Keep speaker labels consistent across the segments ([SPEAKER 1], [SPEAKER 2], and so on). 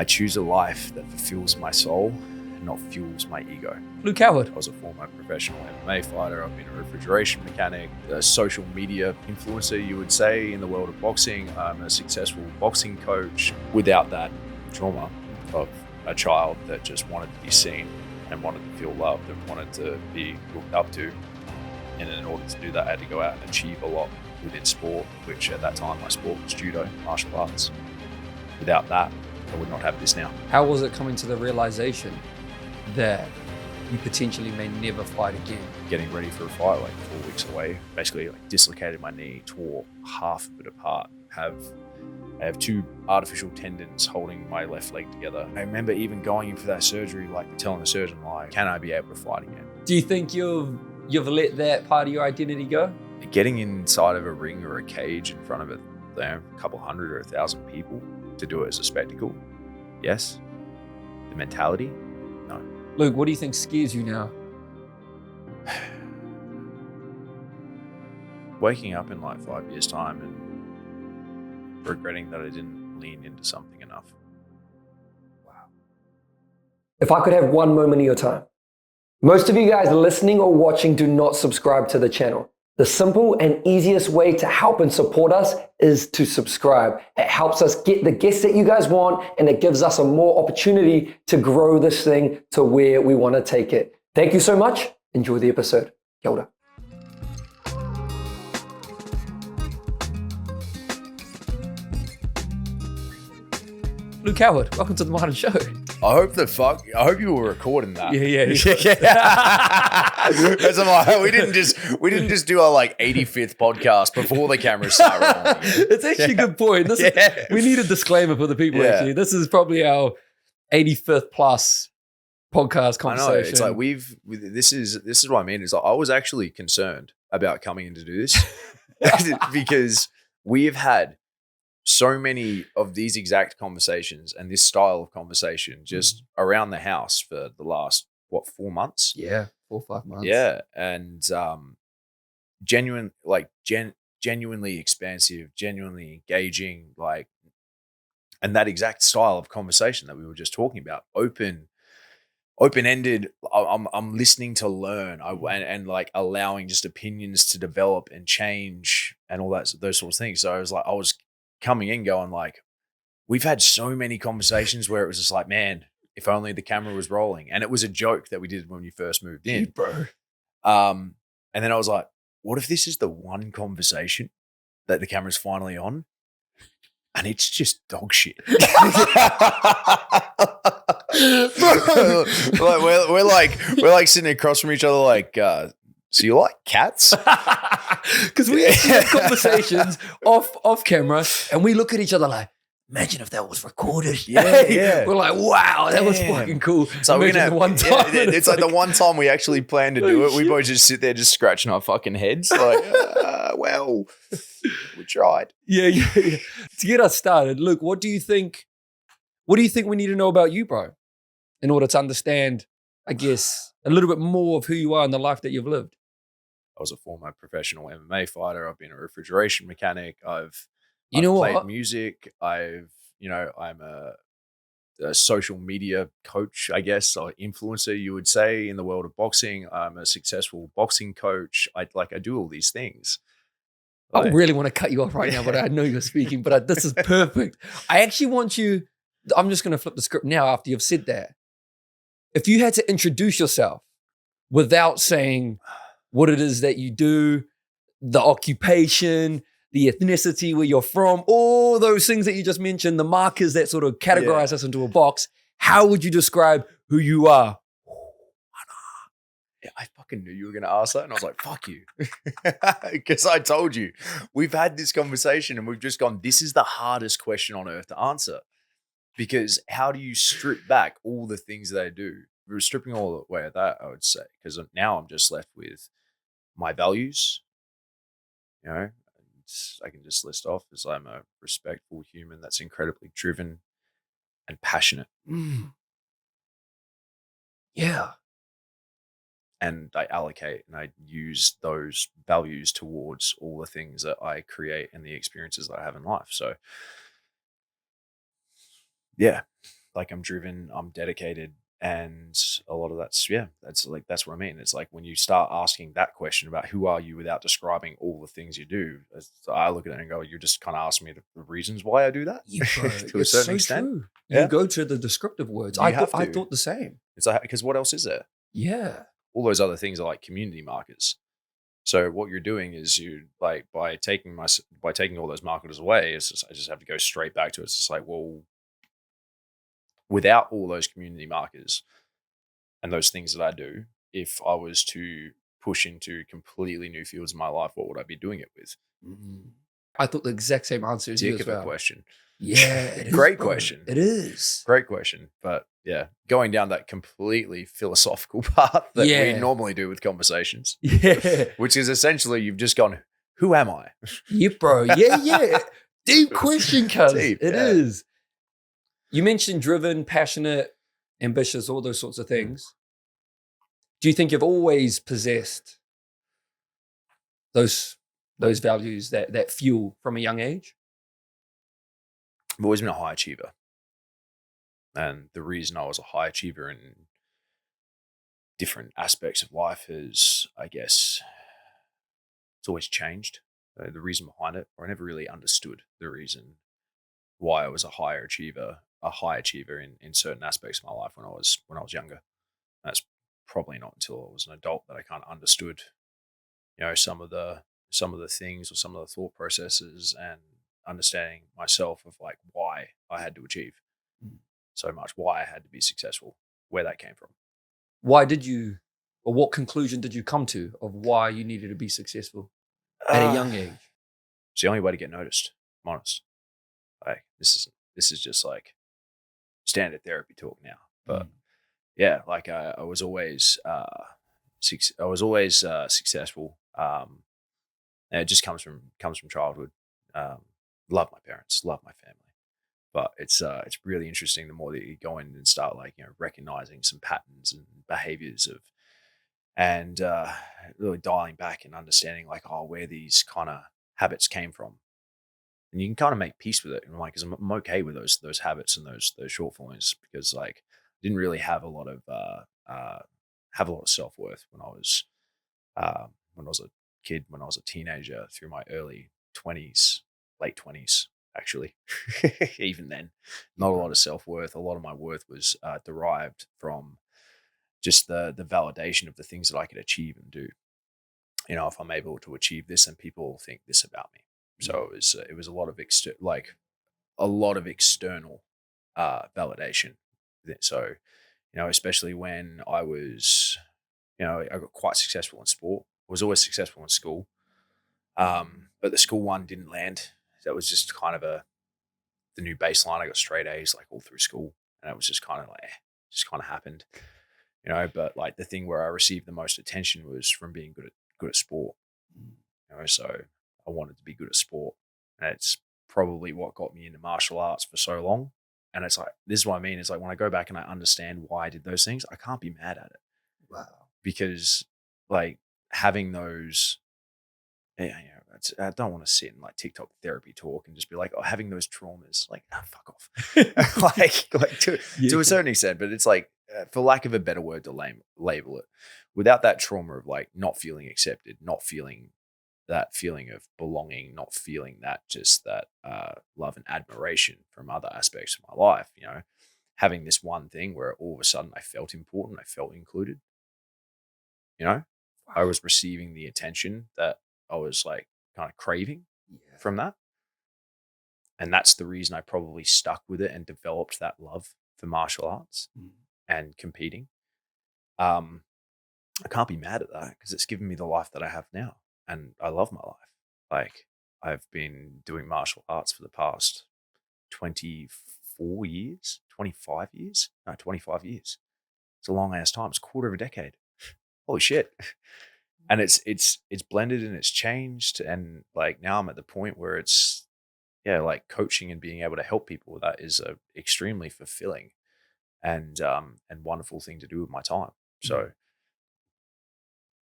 [SPEAKER 1] I choose a life that fulfills my soul and not fuels my ego.
[SPEAKER 2] Luke Howard.
[SPEAKER 1] I was a former professional MMA fighter. I've been a refrigeration mechanic, a social media influencer, you would say, in the world of boxing. I'm a successful boxing coach. Without that trauma of a child that just wanted to be seen and wanted to feel loved and wanted to be looked up to. And in order to do that, I had to go out and achieve a lot within sport, which at that time, my sport was judo, martial arts. Without that, I would not have this now.
[SPEAKER 2] How was it coming to the realization that you potentially may never fight again?
[SPEAKER 1] Getting ready for a fight, like 4 weeks away, basically like dislocated my knee, tore half of it apart. I have 2 artificial tendons holding my left leg together. I remember even going in for that surgery, like telling the surgeon, like, can I be able to fight again?
[SPEAKER 2] Do you think you've let that part of your identity go?
[SPEAKER 1] Getting inside of a ring or a cage in front of a couple hundred or 1,000 people to do it as a spectacle, yes. The mentality, no.
[SPEAKER 2] Luke, what do you think scares you now?
[SPEAKER 1] Waking up in like 5 years' time and regretting that I didn't lean into something enough.
[SPEAKER 2] Wow.
[SPEAKER 3] If I could have one moment of your time. Most of you guys listening or watching do not subscribe to the channel. The simple and easiest way to help and support us is to subscribe. It helps us get the guests that you guys want, and it gives us a more opportunity to grow this thing to where we want to take it. Thank you so much. Enjoy the episode. Kia ora.
[SPEAKER 2] Luke Howard, welcome to the Modern Show.
[SPEAKER 1] I hope you were recording that.
[SPEAKER 2] Yeah.
[SPEAKER 1] As I'm like, we didn't just do our like 85th podcast before the cameras start rolling.
[SPEAKER 2] It's actually a good point. We need a disclaimer for the people.
[SPEAKER 1] Yeah.
[SPEAKER 2] Actually, this is probably our 85th plus podcast conversation.
[SPEAKER 1] I know. It's like this is what I mean. Is like I was actually concerned about coming in to do this because we have had so many of these exact conversations and this style of conversation just around the house for the last 4 months?
[SPEAKER 2] Yeah, 4 or 5 months.
[SPEAKER 1] Yeah, and genuinely expansive, genuinely engaging, like, and that exact style of conversation that we were just talking about, open-ended. I'm listening to learn, and like allowing just opinions to develop and change and all that, those sorts of things. So I was coming in going like, we've had so many conversations where it was just like, man, if only the camera was rolling. And it was a joke that we did when you first moved in.
[SPEAKER 2] Hey, bro.
[SPEAKER 1] And then I was like, what if this is the one conversation that the camera's finally on and it's just dog shit? we're like sitting across from each other like, so you like cats?
[SPEAKER 2] Because we actually have conversations off camera, and we look at each other like, imagine if that was recorded.
[SPEAKER 1] Yeah.
[SPEAKER 2] We're like, wow, that was fucking cool.
[SPEAKER 1] So we're
[SPEAKER 2] gonna one time.
[SPEAKER 1] It's like the one time we actually plan to do it. We both just sit there just scratching our fucking heads. Like, well, we tried.
[SPEAKER 2] Yeah. To get us started, Luke, what do you think we need to know about you, bro, in order to understand, I guess, a little bit more of who you are and the life that you've lived?
[SPEAKER 1] I was a former professional MMA fighter. I've been a refrigeration mechanic. I've
[SPEAKER 2] played
[SPEAKER 1] what? Music. I'm a social media coach, I guess, or influencer, you would say, in the world of boxing. I'm a successful boxing coach. I do all these things.
[SPEAKER 2] I really want to cut you off right now, but I know you're speaking, but this is perfect. I actually want you, I'm just going to flip the script now after you've said that. If you had to introduce yourself without saying what it is that you do, the occupation, the ethnicity, where you're from, all those things that you just mentioned, the markers that sort of categorize us into a box, how would you describe who you are?
[SPEAKER 1] Yeah, I fucking knew you were going to ask that. And I was like, fuck you. Because I told you, we've had this conversation and we've just gone, this is the hardest question on earth to answer. Because how do you strip back all the things that I do? We're stripping all the way at that, I would say. Because now I'm just left with my values. You know, I can just list off as I'm a respectful human that's incredibly driven and passionate.
[SPEAKER 2] Yeah.
[SPEAKER 1] And I allocate and I use those values towards all the things that I create and the experiences that I have in life. So, yeah, like I'm driven, I'm dedicated, and a lot of that's that's what I mean. It's like when you start asking that question about who are you without describing all the things you do, I look at it and go, you're just kind of asking me the reasons why I do that.
[SPEAKER 2] Bro,
[SPEAKER 1] To a
[SPEAKER 2] it's
[SPEAKER 1] certain
[SPEAKER 2] so
[SPEAKER 1] extent.
[SPEAKER 2] true.
[SPEAKER 1] Yeah.
[SPEAKER 2] You go to the descriptive words.
[SPEAKER 1] You
[SPEAKER 2] I
[SPEAKER 1] have
[SPEAKER 2] thought, I
[SPEAKER 1] to.
[SPEAKER 2] thought the same.
[SPEAKER 1] It's like, because what else is there?
[SPEAKER 2] Yeah.
[SPEAKER 1] All those other things are like community markers. So what you're doing is you like by taking all those markers away, I just have to go straight back to it. It's just like, well, without all those community markers and those things that I do, if I was to push into completely new fields in my life, what would I be doing it with?
[SPEAKER 2] I thought the exact same answer as you
[SPEAKER 1] Dick
[SPEAKER 2] as
[SPEAKER 1] of
[SPEAKER 2] well.
[SPEAKER 1] a question.
[SPEAKER 2] Yeah, it is,
[SPEAKER 1] Great
[SPEAKER 2] bro.
[SPEAKER 1] question.
[SPEAKER 2] It is.
[SPEAKER 1] Great question. But yeah, going down that completely philosophical path that we normally do with conversations.
[SPEAKER 2] Yeah.
[SPEAKER 1] Which is essentially you've just gone, who am I?
[SPEAKER 2] Yeah, bro. Yeah. Deep question, cuz. It is. You mentioned driven, passionate, ambitious, all those sorts of things. Do you think you've always possessed those values, that fuel from a young age?
[SPEAKER 1] I've always been a high achiever. And the reason I was a high achiever in different aspects of life is, I guess, it's always changed. The reason behind it, or I never really understood the reason why I was a high achiever in certain aspects of my life when I was younger. That's probably not until I was an adult that I kind of understood, some of the things or some of the thought processes and understanding myself of like why I had to achieve so much, why I had to be successful, where that came from.
[SPEAKER 2] Why did you, or what conclusion did you come to of why you needed to be successful at a young age?
[SPEAKER 1] It's the only way to get noticed. I'm honest. Like this is just like standard therapy talk now, but yeah, like I was always successful. And it just comes from childhood. Love my parents, love my family, but it's really interesting the more that you go in and start like recognizing some patterns and behaviors of, and really dialing back and understanding like where these kind of habits came from. And you can kind of make peace with it. And like, 'cause I'm okay with those habits and those shortfalls, because like I didn't really have a lot of self-worth when I was a kid, when I was a teenager, through my early 20s, late 20s, actually. Even then, not a lot of self-worth. A lot of my worth was derived from just the validation of the things that I could achieve and do. If I'm able to achieve this, and people think this about me. So it was a lot of external validation. So, especially when I was, I got quite successful in sport. I was always successful in school, but the school one didn't land. That was just kind of the new baseline. I got straight A's like all through school, and it was just kind of like just kind of happened, But like the thing where I received the most attention was from being good at sport. So I wanted to be good at sport, and it's probably what got me into martial arts for so long. And it's like, this is what I mean. It's like when I go back and I understand why I did those things, I can't be mad at it.
[SPEAKER 2] Wow.
[SPEAKER 1] Because like having those, I don't want to sit in like TikTok therapy talk and just be like, having those traumas, like, fuck off. like to a certain extent, but it's like, for lack of a better word to label it, without that trauma of like not feeling accepted, not feeling that feeling of belonging, not feeling that love and admiration from other aspects of my life, having this one thing where all of a sudden I felt important, I felt included, I was receiving the attention that I was like kind of craving from that. And that's the reason I probably stuck with it and developed that love for martial arts and competing. I can't be mad at that because it's given me the life that I have now. And I love my life. Like I've been doing martial arts for the past 24 years, 25 years. No, 25 years. It's a long ass time. It's a quarter of a decade. Holy shit. And it's blended and it's changed. And like now I'm at the point where it's, like coaching and being able to help people with that is a extremely fulfilling and wonderful thing to do with my time. So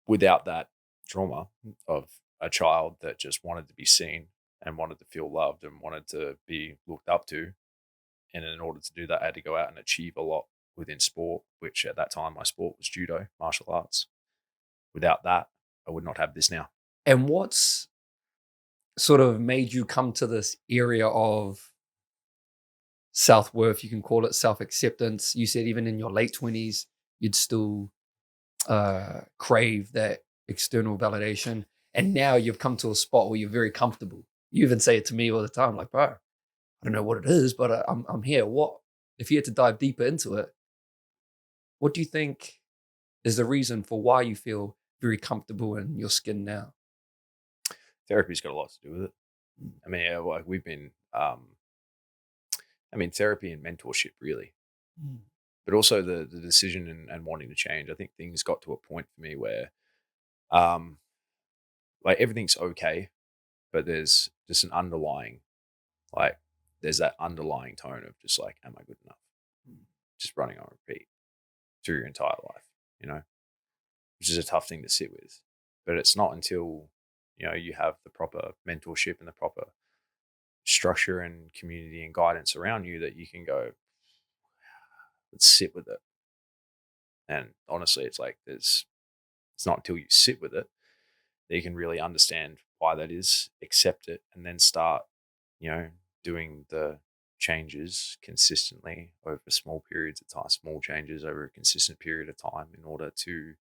[SPEAKER 1] without that trauma of a child that just wanted to be seen and wanted to feel loved and wanted to be looked up to, And in order to do that, I had to go out and achieve a lot within sport, which at that time my sport was judo, martial arts. Without that, I would not have this now.
[SPEAKER 2] And what's sort of made you come to this area of self-worth? You can call it self-acceptance. You said even in your late 20s, you'd still crave that external validation. And now you've come to a spot where you're very comfortable. You even say it to me all the time, like, bro, I don't know what it is, but I'm here. What, if you had to dive deeper into it, what do you think is the reason for why you feel very comfortable in your skin now?
[SPEAKER 1] Therapy's got a lot to do with it. I mean, yeah, like we've been, therapy and mentorship really, but also the decision and wanting to change. I think things got to a point for me where, like everything's okay, but there's just an underlying, like there's that underlying tone of just like, am I good enough? Just running on repeat through your entire life, which is a tough thing to sit with. But it's not until, you have the proper mentorship and the proper structure and community and guidance around you that you can go, let's sit with it. And honestly, it's like it's not until you sit with it that you can really understand why that is, accept it, and then start, doing the changes consistently over small periods of time, small changes over a consistent period of time in order to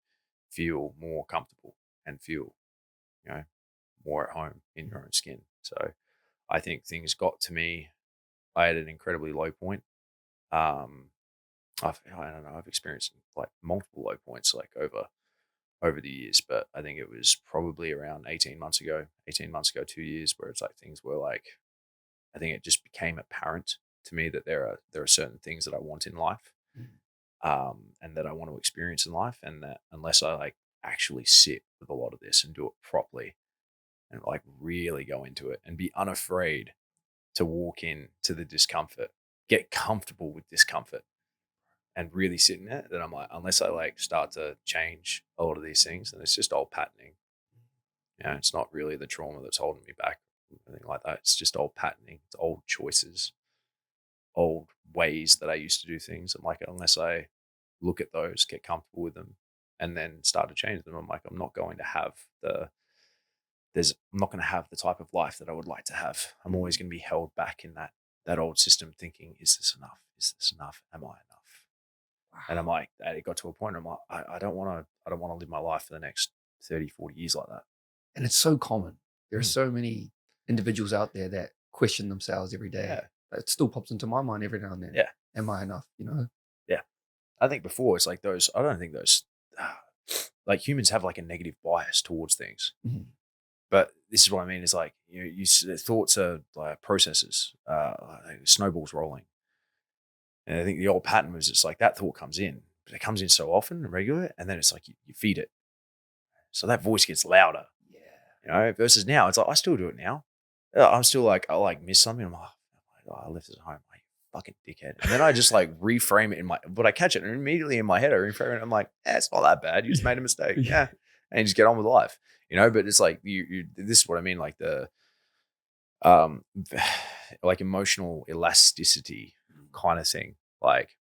[SPEAKER 1] feel more comfortable and feel, more at home in your own skin. So I think things got to me. I had an incredibly low point. I don't know, I've experienced like multiple low points like over the years, but I think it was probably around 18 months ago, 2 years, where it's like things were like, I think it just became apparent to me that there are certain things that I want in life, and that I want to experience in life, and that unless I like actually sit with a lot of this and do it properly and like really go into it and be unafraid to walk in to the discomfort, get comfortable with discomfort and really sit in it, then I'm like, unless I like start to change a lot of these things, then it's just old patterning. It's not really the trauma that's holding me back, anything like that. It's just old patterning. It's old choices, old ways that I used to do things. I'm like, unless I look at those, get comfortable with them, and then start to change them, I'm like, I'm not going to have the type of life that I would like to have. I'm always going to be held back in that old system thinking, is this enough? Is this enough? Am I enough? Wow. And I'm like, it got to a point where I'm like, I don't want to live my life for the next 30, 40 years like that.
[SPEAKER 2] And it's so common. There are so many individuals out there that question themselves every day. Yeah. It still pops into my mind every now and then.
[SPEAKER 1] Yeah.
[SPEAKER 2] Am I enough?
[SPEAKER 1] Yeah. I think before it's like I don't think those, like humans have like a negative bias towards things. Mm-hmm. But this is what I mean is like, thoughts are like processes, like snowballs rolling. And I think the old pattern was it's like that thought comes in, but it comes in so often and regular, and then it's like you feed it. So that voice gets louder. Yeah. Versus now, it's like I still do it now. I'm still like, I like miss something. I'm like, I left it at home. Like, fucking dickhead. And then I just like reframe it but I catch it and immediately in my head, I reframe it. I'm like, it's not that bad. You just made a mistake. Yeah. And you just get on with life, but it's like, this is what I mean. Like the, like emotional elasticity kind of thing. Like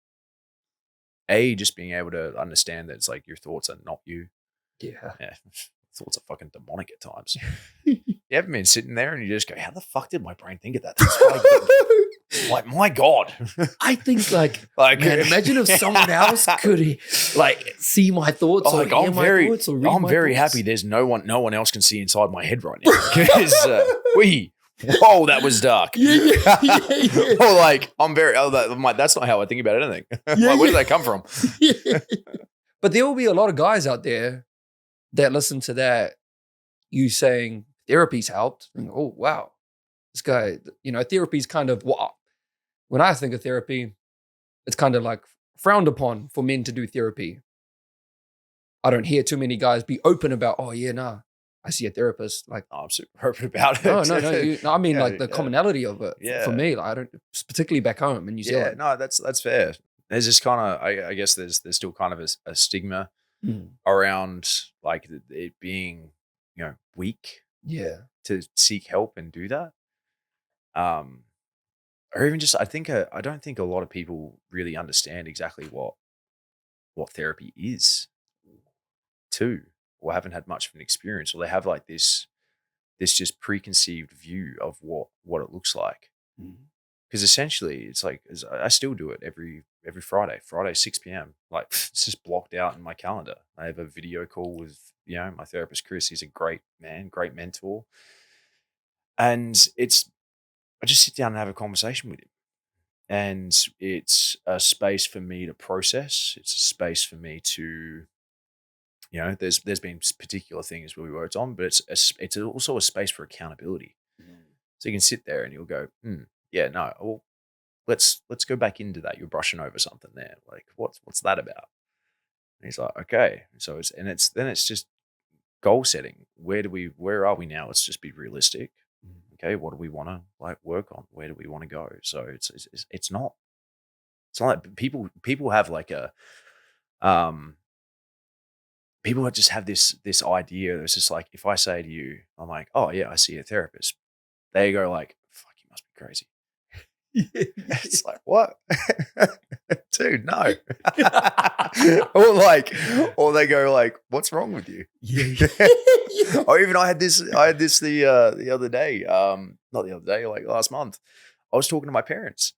[SPEAKER 1] just being able to understand that it's like your thoughts are not you.
[SPEAKER 2] Yeah.
[SPEAKER 1] Thoughts are fucking demonic at times. You haven't been sitting there and you just go, how the fuck did my brain think of that? Like, my God.
[SPEAKER 2] I think like man, imagine if someone else could like see my thoughts or hear my thoughts or read
[SPEAKER 1] I'm
[SPEAKER 2] my
[SPEAKER 1] very
[SPEAKER 2] thoughts.
[SPEAKER 1] Happy there's no one else can see inside my head right now. Because whoa, that was dark. Yeah. Or like, that's not how I think about anything. Like, where did that come from?
[SPEAKER 2] But there will be a lot of guys out there that listen to that, you saying therapy's helped. And, oh, wow. This guy, therapy's kind of, when I think of therapy, it's kind of like frowned upon for men to do therapy. I don't hear too many guys be open about, oh yeah, nah, I see a therapist. Like,
[SPEAKER 1] I'm super open about it.
[SPEAKER 2] No. I mean, like the commonality of it. Yeah. For me, like, I don't, particularly back home in New Zealand.
[SPEAKER 1] Yeah, no, that's fair. There's this kind of, I guess there's still kind of a stigma around like it being, weak.
[SPEAKER 2] Yeah.
[SPEAKER 1] To seek help and do that. or even just, I don't think a lot of people really understand exactly what therapy is too, or haven't had much of an experience, or they have like this just preconceived view of what it looks like. Because essentially, it's like, I still do it every Friday, 6 p.m. Like, it's just blocked out in my calendar. I have a video call with, my therapist, Chris. He's a great man, great mentor. And I just sit down and have a conversation with him. And it's a space for me to process. It's a space for me to, there's been particular things we worked on, but it's also a space for accountability. So you can sit there and you'll go, yeah, no, well, let's go back into that. You're brushing over something there. Like, what's that about? And he's like, okay. So it's just goal setting. Where are we now? Let's just be realistic. Okay, what do we want to like work on? Where do we want to go? So it's not like people have like a people just have this idea. It's just like, if I say to you, I'm like, oh yeah, I see a therapist. They go like, fuck, you must be crazy. It's like, what? Dude, no. or they go like, what's wrong with you? Or even I had this the other day, not the other day, like last month. I was talking to my parents,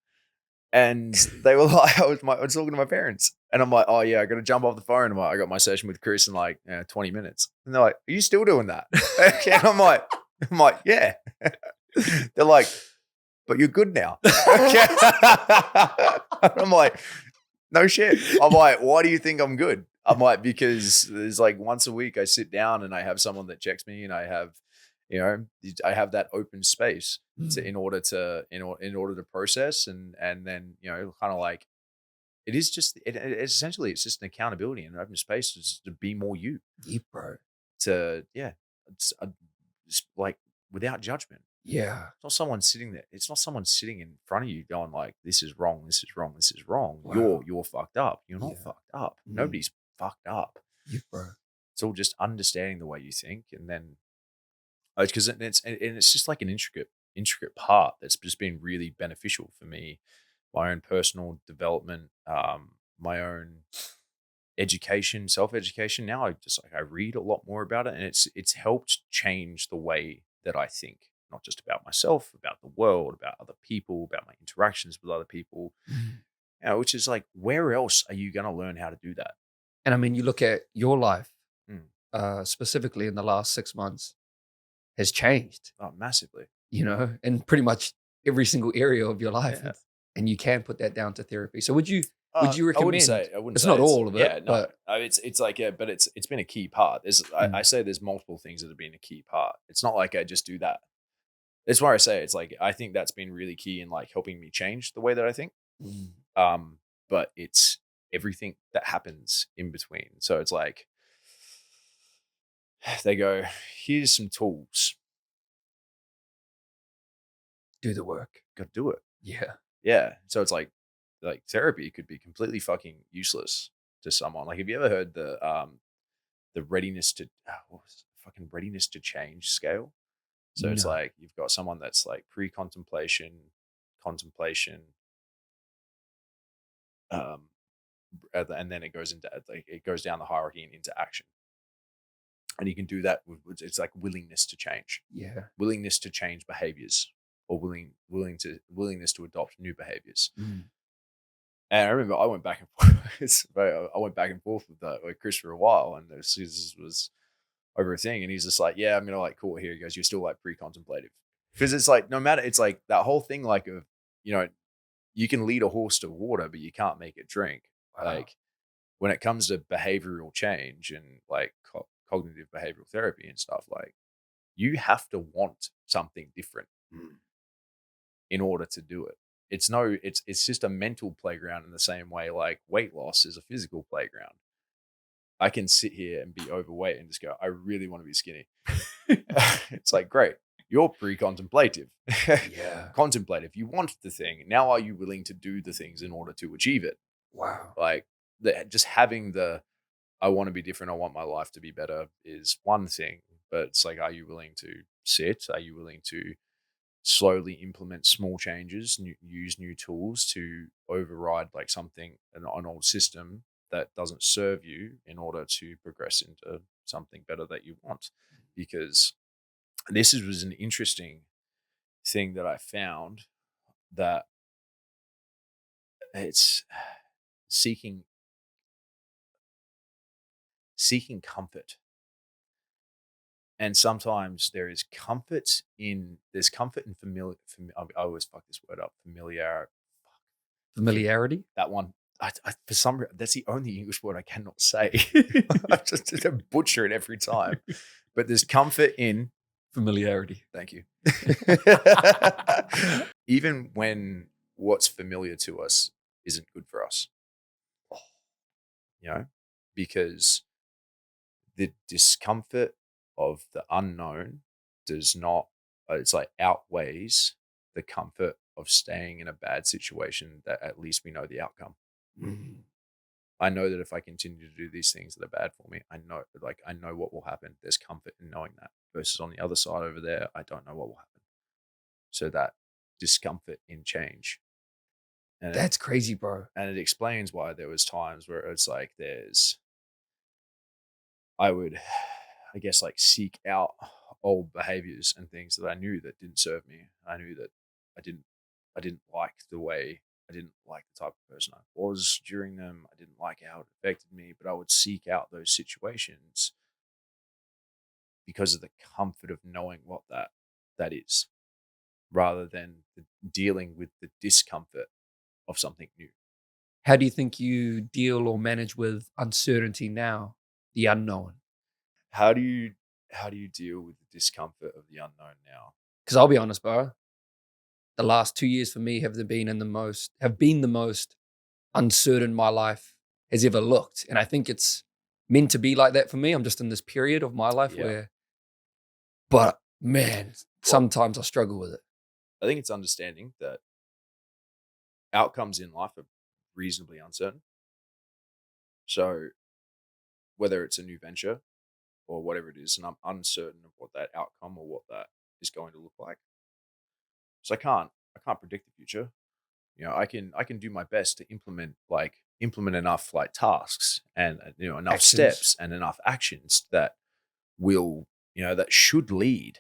[SPEAKER 1] and they were like, I was talking to my parents, and I'm like, oh yeah, I got to jump off the phone. I'm like, I got my session with Chris in like 20 minutes. And they're like, are you still doing that? And I'm like, yeah. They're like, but you're good now. I'm like, no shit. I'm like, why do you think I'm good? I'm like, because there's like once a week I sit down and I have someone that checks me, and I have, I have that open space in order to process and then, kind of like, it is just, essentially it's just an accountability and an open space just to be more you.
[SPEAKER 2] Yeah, bro.
[SPEAKER 1] It's just like without judgment.
[SPEAKER 2] Yeah.
[SPEAKER 1] It's not someone sitting there. It's not someone sitting in front of you going like, this is wrong, this is wrong, this is wrong.
[SPEAKER 2] Wow.
[SPEAKER 1] You're fucked up. You're not fucked up. Nobody's fucked up.
[SPEAKER 2] Yeah, bro.
[SPEAKER 1] It's all just understanding the way you think, and then because it's just like an intricate part that's just been really beneficial for me, my own personal development, my own education, self-education. Now I read a lot more about it, and it's helped change the way that I think, not just about myself, about the world, about other people, about my interactions with other people. Which is like, where else are you going to learn how to do that?
[SPEAKER 2] And I mean, you look at your life, specifically in the last 6 months, has changed.
[SPEAKER 1] Oh, massively.
[SPEAKER 2] In pretty much every single area of your life. Yeah. And you can put that down to therapy. So would you recommend? I wouldn't say it's not all of it.
[SPEAKER 1] Yeah, no. But it's like, yeah, but it's been a key part. I say there's multiple things that have been a key part. It's not like I just do that. That's why I say it's like, I think that's been really key in like helping me change the way that I think. But it's everything that happens in between. So it's like, they go, here's some tools.
[SPEAKER 2] Do the work.
[SPEAKER 1] Got to do it.
[SPEAKER 2] Yeah.
[SPEAKER 1] Yeah. So it's like therapy could be completely fucking useless to someone. Like, have you ever heard the readiness to readiness to change scale? So it's like, you've got someone that's like pre-contemplation, contemplation, and then it goes into it goes down the hierarchy and into action. And you can do that with, it's like willingness to change.
[SPEAKER 2] Yeah. Willingness
[SPEAKER 1] to change behaviors, or willingness to adopt new behaviors. And I remember I went back and forth with Chris for a while, and this was over a thing, and he's just like, yeah, I'm gonna like, cool, here he goes, you're still like pre-contemplative, because it's like, no matter, it's like that whole thing, like, of, you can lead a horse to water, but you can't make it drink. Wow. Like, when it comes to behavioral change and like cognitive behavioral therapy and stuff, like, you have to want something different in order to do it. It's just a mental playground in the same way like weight loss is a physical playground. I can sit here and be overweight and just go, I really want to be skinny. It's like, great. You're pre-contemplative. Yeah. Contemplative. You want the thing. Now are you willing to do the things in order to achieve it?
[SPEAKER 2] Wow.
[SPEAKER 1] Like, just having I want to be different, I want my life to be better is one thing. But it's like, are you willing to sit? Are you willing to slowly implement small changes, use new tools to override like an old system that doesn't serve you in order to progress into something better that you want. Because was an interesting thing that I found, that it's seeking comfort. And sometimes there's comfort in familiar. I always fuck this word up.
[SPEAKER 2] Familiarity.
[SPEAKER 1] That one. For some reason, that's the only English word I cannot say. I just butcher it every time. But there's comfort in
[SPEAKER 2] familiarity.
[SPEAKER 1] Thank you. Even when what's familiar to us isn't good for us, because the discomfort of the unknown does not, it's like outweighs the comfort of staying in a bad situation that at least we know the outcome.
[SPEAKER 2] Mm-hmm.
[SPEAKER 1] I know that if I continue to do these things that are bad for me, I know what will happen. There's comfort in knowing that, versus on the other side over there, I don't know what will happen. So that discomfort in change. And
[SPEAKER 2] that's crazy, bro.
[SPEAKER 1] And it explains why there was times where it's like I would, I guess, like seek out old behaviors and things that I knew that didn't serve me. I knew that I didn't like I didn't like the type of person I was during them. I didn't like how it affected me, but I would seek out those situations because of the comfort of knowing what that is, rather than dealing with the discomfort of something new.
[SPEAKER 2] How do you think you deal or manage with uncertainty now, the unknown?
[SPEAKER 1] How do you deal with the discomfort of the unknown now?
[SPEAKER 2] Because I'll be honest, bro, the last 2 years for me have been the most uncertain my life has ever looked. And I think it's meant to be like that for me. I'm just in this period of my life but man, sometimes I struggle with it.
[SPEAKER 1] I think it's understanding that outcomes in life are reasonably uncertain. So whether it's a new venture or whatever it is, and I'm uncertain of what that outcome or what that is going to look like. So I can't predict the future. I can do my best to implement enough like tasks and enough
[SPEAKER 2] Actions.
[SPEAKER 1] steps and enough actions that will, that should lead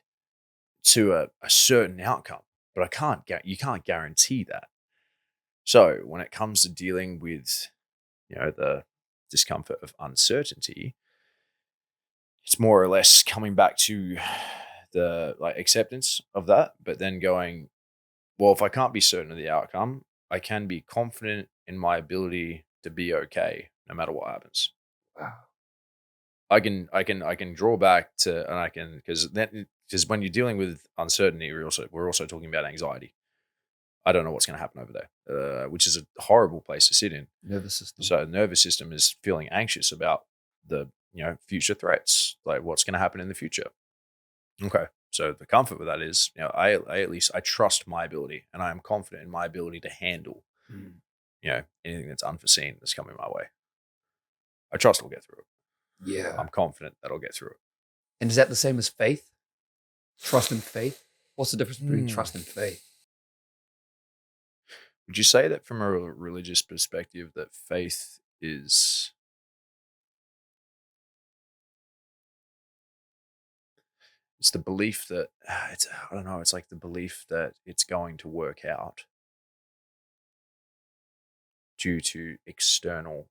[SPEAKER 1] to a certain outcome. But you can't guarantee that. So when it comes to dealing with, the discomfort of uncertainty, it's more or less coming back to the acceptance of that, but then going, well, if I can't be certain of the outcome, I can be confident in my ability to be okay no matter what happens.
[SPEAKER 2] Wow.
[SPEAKER 1] I can draw back to, and I can, because when you're dealing with uncertainty, we're also talking about anxiety. I don't know what's going to happen over there, which is a horrible place to sit in.
[SPEAKER 2] Nervous system. So
[SPEAKER 1] the nervous system is feeling anxious about the future threats, like what's going to happen in the future. Okay, so the comfort with that is, I at least I trust my ability, and I am confident in my ability to handle, anything that's unforeseen that's coming my way. I trust I'll get through it.
[SPEAKER 2] Yeah,
[SPEAKER 1] I'm confident that I'll get through it.
[SPEAKER 2] And is that the same as faith? Trust and faith? What's the difference between trust and faith?
[SPEAKER 1] Would you say that from a religious perspective that faith is it's the belief that it's like the belief that it's going to work out due to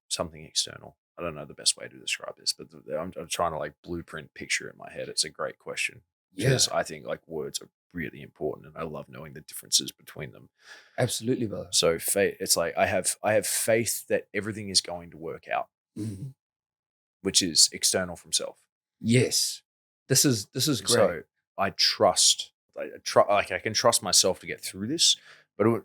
[SPEAKER 1] something external. I don't know the best way to describe this, but I'm trying to blueprint picture in my head. It's a great question. Because I think words are really important, and I love knowing the differences between them.
[SPEAKER 2] Absolutely, brother.
[SPEAKER 1] So faith, it's like I have faith that everything is going to work out, which is external from self. Yes, this is great. So I trust, I can trust myself to get through this, but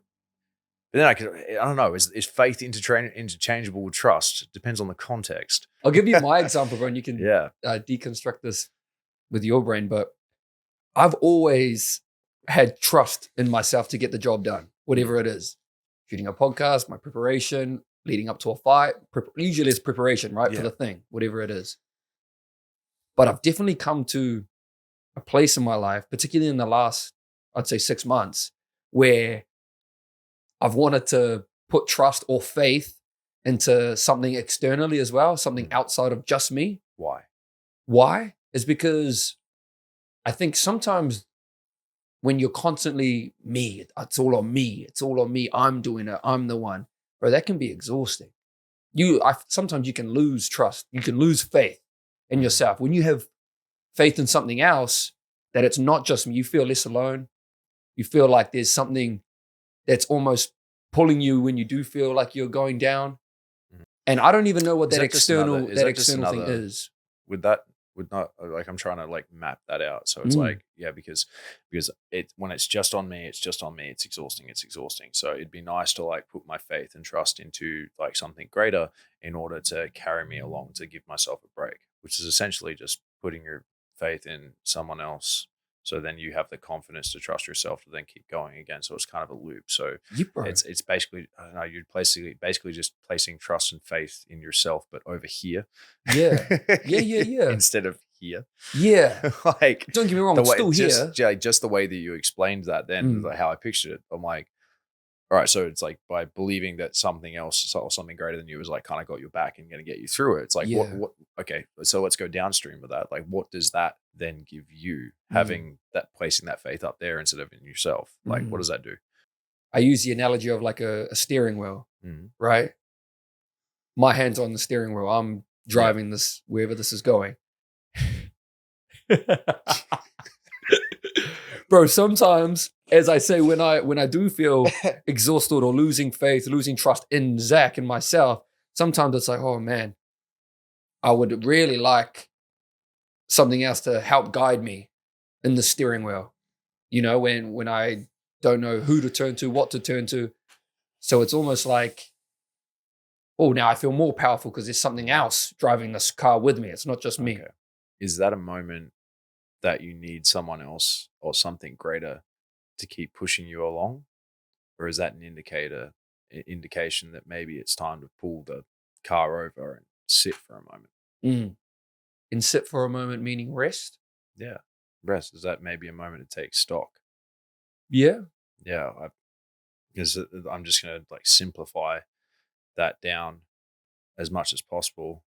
[SPEAKER 1] then I don't know. Is faith interchangeable with trust? It depends on the context.
[SPEAKER 2] I'll give you my example, bro, and you can deconstruct this with your brain, but I've always had trust in myself to get the job done, whatever it is. Shooting a podcast, my preparation, leading up to a fight. Usually it's preparation, right? For the thing, whatever it is. But I've definitely come to a place in my life, particularly in the last I'd say 6 months, where I've wanted to put trust or faith into something externally as well, something outside of just me.
[SPEAKER 1] Why?
[SPEAKER 2] Why? Is because I think sometimes when you're constantly me, it's all on me, I'm doing it, I'm the one, bro, that can be exhausting. Sometimes you can lose trust, you can lose faith in yourself. When you have faith in something else, that it's not just me, you feel less alone. You feel like there's something that's almost pulling you when you do feel like you're going down. And I don't even know what that external thing is.
[SPEAKER 1] Would not, like, I'm trying to like map that out. So it's like, yeah, because when it's just on me, it's exhausting. So it'd be nice to like put my faith and trust into like something greater in order to carry me along, to give myself a break, which is essentially just putting your faith in someone else. So then you have the confidence to trust yourself to then keep going again. So it's kind of a loop. So it's basically, I don't know, you're basically just placing trust and faith in yourself, but over here.
[SPEAKER 2] Yeah.
[SPEAKER 1] Instead of here.
[SPEAKER 2] Yeah.
[SPEAKER 1] Like,
[SPEAKER 2] don't get me wrong, it's still here.
[SPEAKER 1] Just the way that you explained that then, like how I pictured it, I'm like, all right, so it's like by believing that something else or something greater than you is like kind of got your back and going to get you through it. It's like, okay, so let's go downstream of that. Like, what does that then give you, having that, placing that faith up there instead of in yourself? Like, what does that do?
[SPEAKER 2] I use the analogy of like a steering wheel, right? My hand's on the steering wheel. I'm driving this, wherever this is going. Bro, sometimes, as I say, when I do feel exhausted or losing faith, losing trust in Zach and myself, sometimes it's like, oh man, I would really like something else to help guide me in the steering wheel. You know, when I don't know who to turn to, what to turn to. So it's almost like, oh, now I feel more powerful because there's something else driving this car with me. It's not just me.
[SPEAKER 1] Okay. Is that a moment that you need someone else or something greater to keep pushing you along? Or is that an indication that maybe it's time to pull the car over and sit for a moment?
[SPEAKER 2] And sit for a moment, meaning rest?
[SPEAKER 1] Yeah. Rest. Is that maybe a moment to take stock?
[SPEAKER 2] Yeah.
[SPEAKER 1] Yeah. Because I'm just going to like simplify that down as much as possible.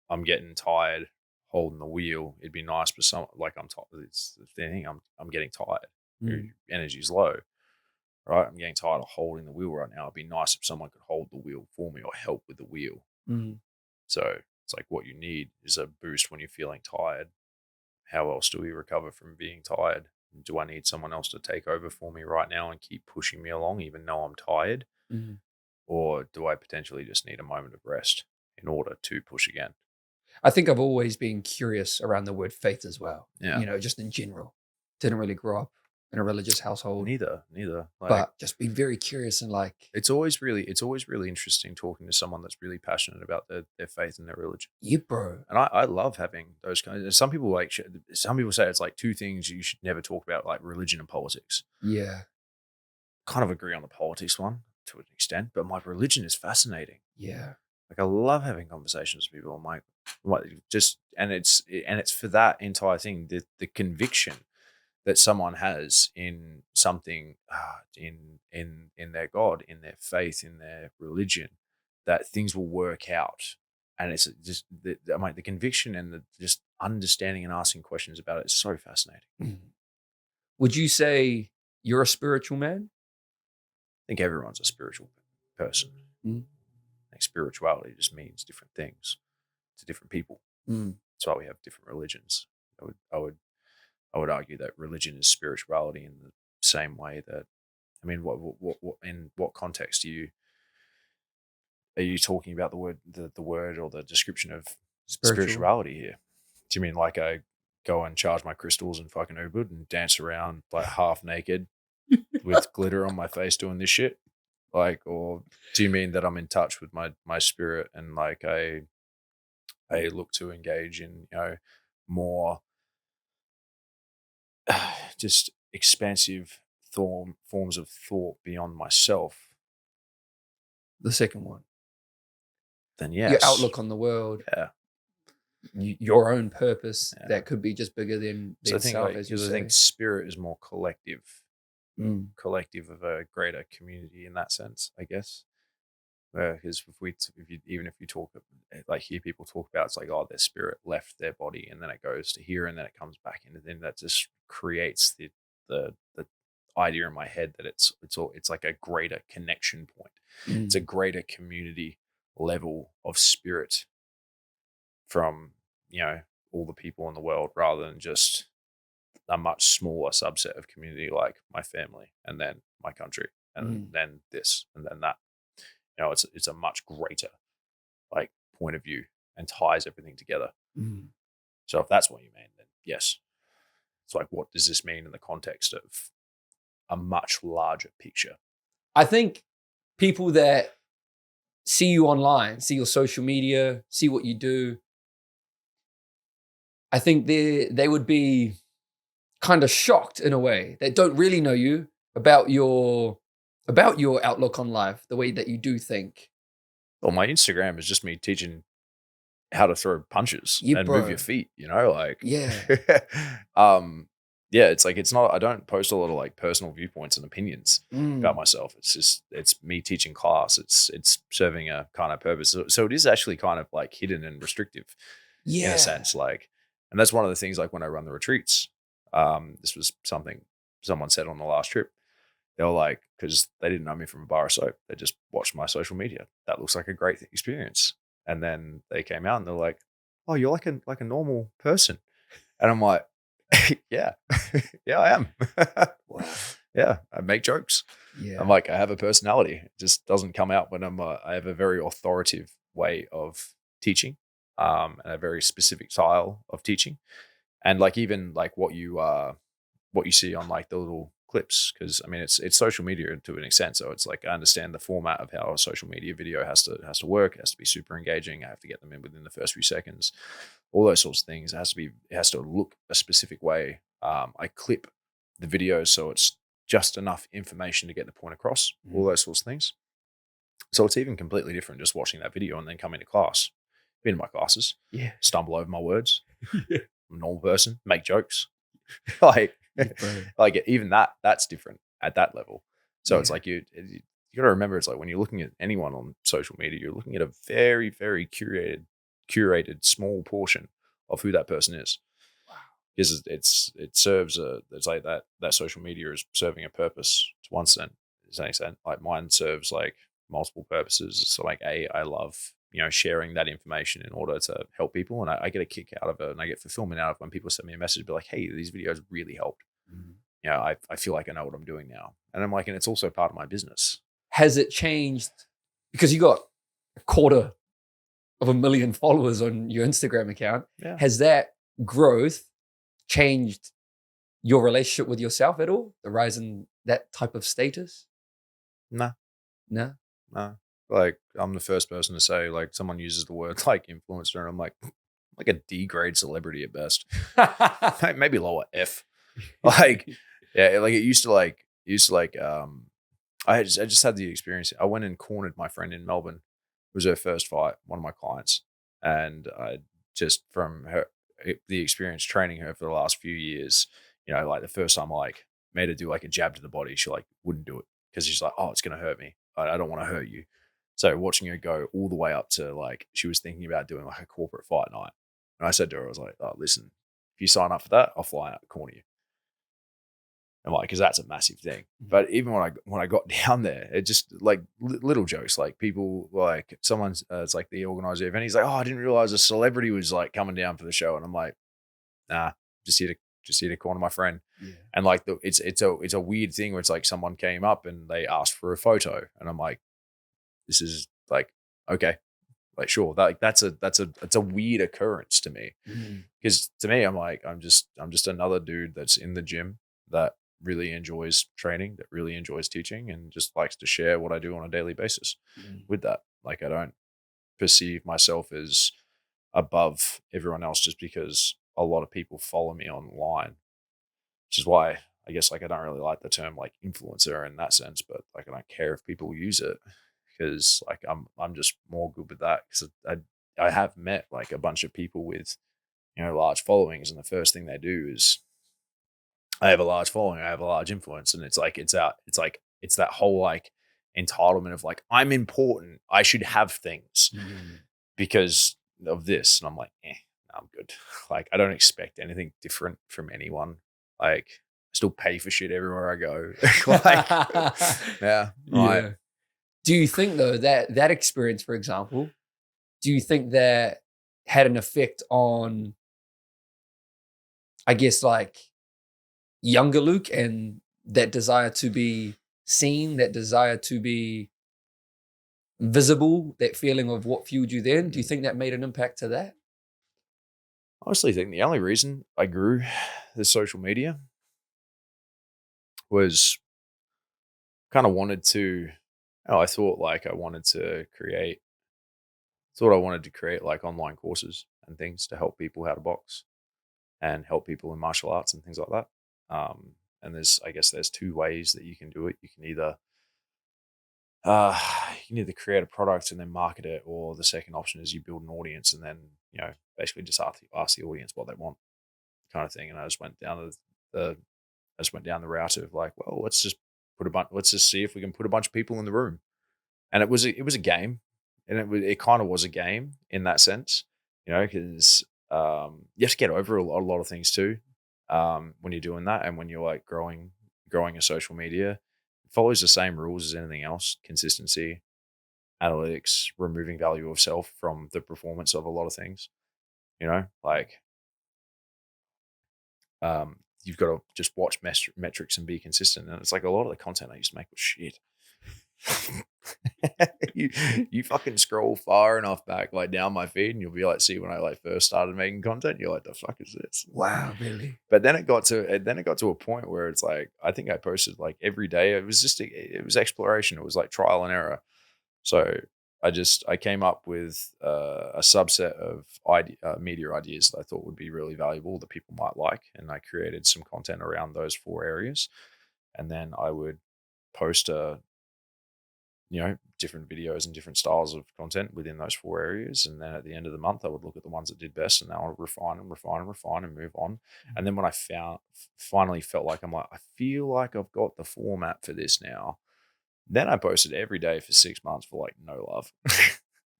[SPEAKER 1] I'm getting tired holding the wheel. It'd be nice for some, like, I'm tired. It's the thing. I'm getting tired. Your energy's low, right? I'm getting tired of holding the wheel right now. It'd be nice if someone could hold the wheel for me or help with the wheel. So it's like, what you need is a boost when you're feeling tired. How else do we recover from being tired? Do I need someone else to take over for me right now and keep pushing me along even though I'm tired? Or do I potentially just need a moment of rest in order to push again?
[SPEAKER 2] I think I've always been curious around the word faith as well.
[SPEAKER 1] Yeah.
[SPEAKER 2] You know, just in general. Didn't really grow up in a religious household.
[SPEAKER 1] Neither. Like,
[SPEAKER 2] but just been very curious and like,
[SPEAKER 1] it's always really interesting talking to someone that's really passionate about their faith and their religion.
[SPEAKER 2] Yeah, bro.
[SPEAKER 1] And I love having those kinds of, some people say it's like two things you should never talk about, like religion and politics.
[SPEAKER 2] Yeah.
[SPEAKER 1] Kind of agree on the politics one to an extent, but my religion is fascinating.
[SPEAKER 2] Yeah.
[SPEAKER 1] Like, I love having conversations with people. I'm like, and it's for that entire thing, the conviction that someone has in something, in their God, in their faith, in their religion, that things will work out. And it's just the conviction and the just understanding and asking questions about it is so fascinating.
[SPEAKER 2] Would you say you're a spiritual man?
[SPEAKER 1] I think everyone's a spiritual person. Like, spirituality just means different things to different people. That's why we have different religions. I would argue that religion is spirituality in the same way that, I mean, what in what context are you talking about the word or the description of spirituality here? Do you mean like I go and charge my crystals and fucking Ubud and dance around like half naked with glitter on my face doing this shit? Like, or do you mean that I'm in touch with my spirit and like I look to engage in, you know, more just expansive forms of thought beyond myself?
[SPEAKER 2] The second one.
[SPEAKER 1] Then yes.
[SPEAKER 2] Your outlook on the world.
[SPEAKER 1] Yeah.
[SPEAKER 2] Your own purpose that could be just bigger than
[SPEAKER 1] so I think,
[SPEAKER 2] self,
[SPEAKER 1] like,
[SPEAKER 2] as you say.
[SPEAKER 1] I think spirit is more collective collective of a greater community in that sense, I guess. Because if you talk, like hear people talk about, it's like, oh, their spirit left their body and then it goes to here and then it comes back in, and then that just creates the idea in my head that it's like a greater connection point. It's a greater community level of spirit from, all the people in the world, rather than just a much smaller subset of community, like my family and then my country and then this and then that. It's a much greater like point of view and ties everything together. So if that's what you mean, then yes. It's like, what does this mean in the context of a much larger picture?
[SPEAKER 2] I think people that see you online, see your social media, see what you do, I think they would be kind of shocked in a way. They don't really know you about your outlook on life, the way that you do think.
[SPEAKER 1] Well, my Instagram is just me teaching how to throw punches and
[SPEAKER 2] bro.
[SPEAKER 1] move your feet, like,
[SPEAKER 2] Yeah.
[SPEAKER 1] yeah, it's like, it's not, I don't post a lot of like personal viewpoints and opinions about myself. It's me teaching class. It's serving a kind of purpose. So it is actually kind of like hidden and restrictive in a sense. Like, and that's one of the things, like when I run the retreats, this was something someone said on the last trip. They were like, because they didn't know me from a bar of soap. They just watched my social media. That looks like a great experience. And then they came out and they're like, oh, you're like a normal person. And I'm like, yeah, yeah, I am.
[SPEAKER 2] Wow.
[SPEAKER 1] Yeah, I make jokes.
[SPEAKER 2] Yeah.
[SPEAKER 1] I'm like, I have a personality. It just doesn't come out when I have a very authoritative way of teaching, and a very specific style of teaching. And like, even like what you see on like the little clips, because I mean, it's social media to an extent. So it's like, I understand the format of how a social media video has to work. It has to be super engaging. I have to get them in within the first few seconds. All those sorts of things. It has to look a specific way. I clip the videos so it's just enough information to get the point across. All those sorts of things. So it's even completely different just watching that video and then coming to class. Been in my classes, stumble over my words. I'm a normal person, make jokes. like even that's different at that level. So it's like, you got to remember, it's like when you're looking at anyone on social media, you're looking at a very, very curated small portion of who that person is.
[SPEAKER 2] Wow.
[SPEAKER 1] Because it serves it's like that social media is serving a purpose to one extent. Like mine serves like multiple purposes. So like, I love sharing that information in order to help people, and I get a kick out of it, and I get fulfillment out of when people send me a message, be like, hey, these videos really helped. I feel like I know what I'm doing now, and I'm like, and it's also part of my business.
[SPEAKER 2] Has it changed because you got 250,000 followers on your Instagram account? Has that growth changed your relationship with yourself at all? The rise in that type of status?
[SPEAKER 1] No. Like, I'm the first person to say, like, someone uses the word like influencer, and I'm like a D grade celebrity at best. Maybe lower F. Like, yeah, like it used to I just had the experience. I went and cornered my friend in Melbourne. It was her first fight, one of my clients, and I just, from the experience training her for the last few years, like the first time I like made her do like a jab to the body, she like wouldn't do it because she's like, oh, it's gonna hurt me. I don't want to hurt you. So watching her go all the way up to like, she was thinking about doing like a corporate fight night, and I said to her, I was like, oh, listen, if you sign up for that, I'll fly out and corner you. And like, because that's a massive thing. But even when I got down there, it just like little jokes, like people, like someone's, it's like the organizer event. He's like, oh, I didn't realize a celebrity was like coming down for the show. And I'm like, nah, just here to corner my friend. Yeah. And like it's a weird thing where it's like someone came up and they asked for a photo, and I'm like, this is like, okay, like sure, that's a weird occurrence to me, because to me, I'm like, I'm just another dude that's in the gym that really enjoys training, that really enjoys teaching, and just likes to share what I do on a daily basis with that. Like, I don't perceive myself as above everyone else just because a lot of people follow me online, which is why I guess like I don't really like the term like influencer in that sense, but like I don't care if people use it, because like I'm just more good with that, because I have met like a bunch of people with large followings, and the first thing they do is I have a large following, I have a large influence, and it's that whole like entitlement of like, I'm important, I should have things because of this. And I'm like, no, I'm good. Like, I don't expect anything different from anyone. Like, I still pay for shit everywhere I go. Like, yeah.
[SPEAKER 2] Yeah. Do you think though that experience, for example, do you think that had an effect on, I guess, like younger Luke and that desire to be seen, that desire to be visible, that feeling of what fueled you then? Do you think that made an impact to that?
[SPEAKER 1] I honestly think the only reason I grew the social media was kind of wanted to, I thought like I wanted to create, like online courses and things to help people how to box and help people in martial arts and things like that. And I guess there's two ways that you can do it. You can either create a product and then market it, or the second option is you build an audience and then, basically just ask the audience what they want, kind of thing. And I just went down the route of like, well, let's just see if we can put a bunch of people in the room. And it was a game, and it kind of was a game in that sense, because you have to get over a lot of things too, when you're doing that, and when you're like growing a social media, it follows the same rules as anything else: consistency, analytics, removing value of self from the performance of a lot of things. Like, you've got to just watch metrics and be consistent. And it's like a lot of the content I used to make was shit. you fucking scroll far enough back, like down my feed, and you'll be like, see when I like first started making content, you're like, the fuck is this?
[SPEAKER 2] Wow, really?
[SPEAKER 1] But then it got to a point where it's like, I think I posted like every day. It was exploration. It was like trial and error. So I came up with a subset of media ideas that I thought would be really valuable that people might like, and I created some content around those 4 areas, and then I would post different videos and different styles of content within those 4 areas. And then at the end of the month, I would look at the ones that did best, and then I would refine and move on. And then when I finally felt like I feel like I've got the format for this now, then I posted every day for 6 months for like no love.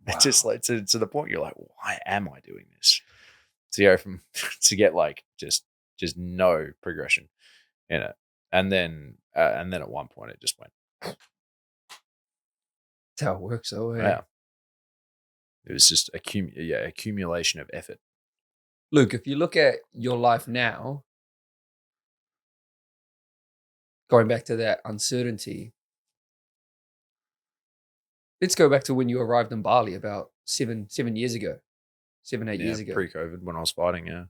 [SPEAKER 1] Wow. Just like to the point you're like, why am I doing this? To go from to get like just no progression in it. And then at one point it just went.
[SPEAKER 2] That's how it works, though.
[SPEAKER 1] Yeah. It was just accumulation of effort.
[SPEAKER 2] Luke, if you look at your life now, going back to that uncertainty, let's go back to when you arrived in Bali about 7 years ago, 8 years ago.
[SPEAKER 1] Pre-COVID, when I was fighting, yeah.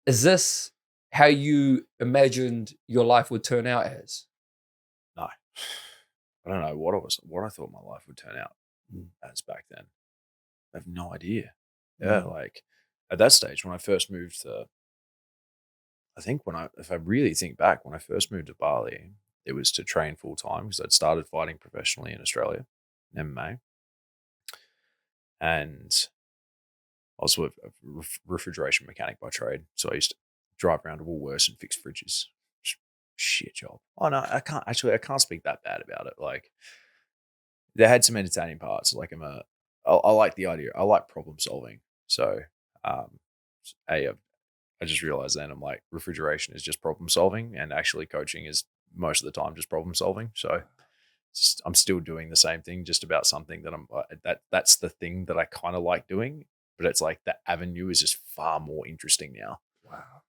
[SPEAKER 2] Is this how you imagined your life would turn out as?
[SPEAKER 1] No. I don't know what I thought my life would turn out as back then. I have no idea. Yeah, like at that stage when I first moved to, I think if I really think back, when I first moved to Bali, it was to train full time because I'd started fighting professionally in Australia, in MMA. And I was a refrigeration mechanic by trade. So I used to drive around to Woolworths and fix fridges. Shit job. Oh no, I can't speak that bad about it. Like, there had some entertaining parts. Like I like the idea. I like problem solving. So, I just realized then I'm like, refrigeration is just problem solving, and actually coaching is most of the time just problem solving. So I'm still doing the same thing, just about something that that's the thing that I kind of like doing, but it's like the avenue is just far more interesting now.
[SPEAKER 2] Wow.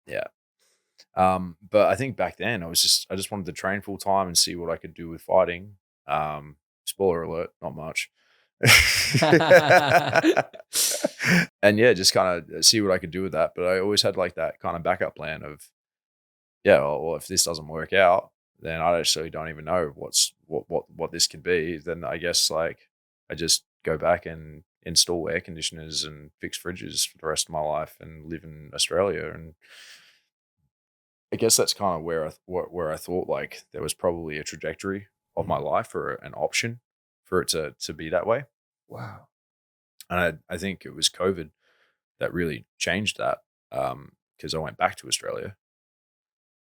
[SPEAKER 1] Yeah. But I think back then I just wanted to train full time and see what I could do with fighting. Spoiler alert, not much. And yeah, just kind of see what I could do with that. But I always had like that kind of backup plan of, well, if this doesn't work out, then I actually don't even know what this could be. Then I guess like I just go back and install air conditioners and fix fridges for the rest of my life and live in Australia. And I guess that's kind of where I thought like there was probably a trajectory of my life or an option for it to be that way.
[SPEAKER 2] Wow.
[SPEAKER 1] And I think it was COVID that really changed that. because I went back to Australia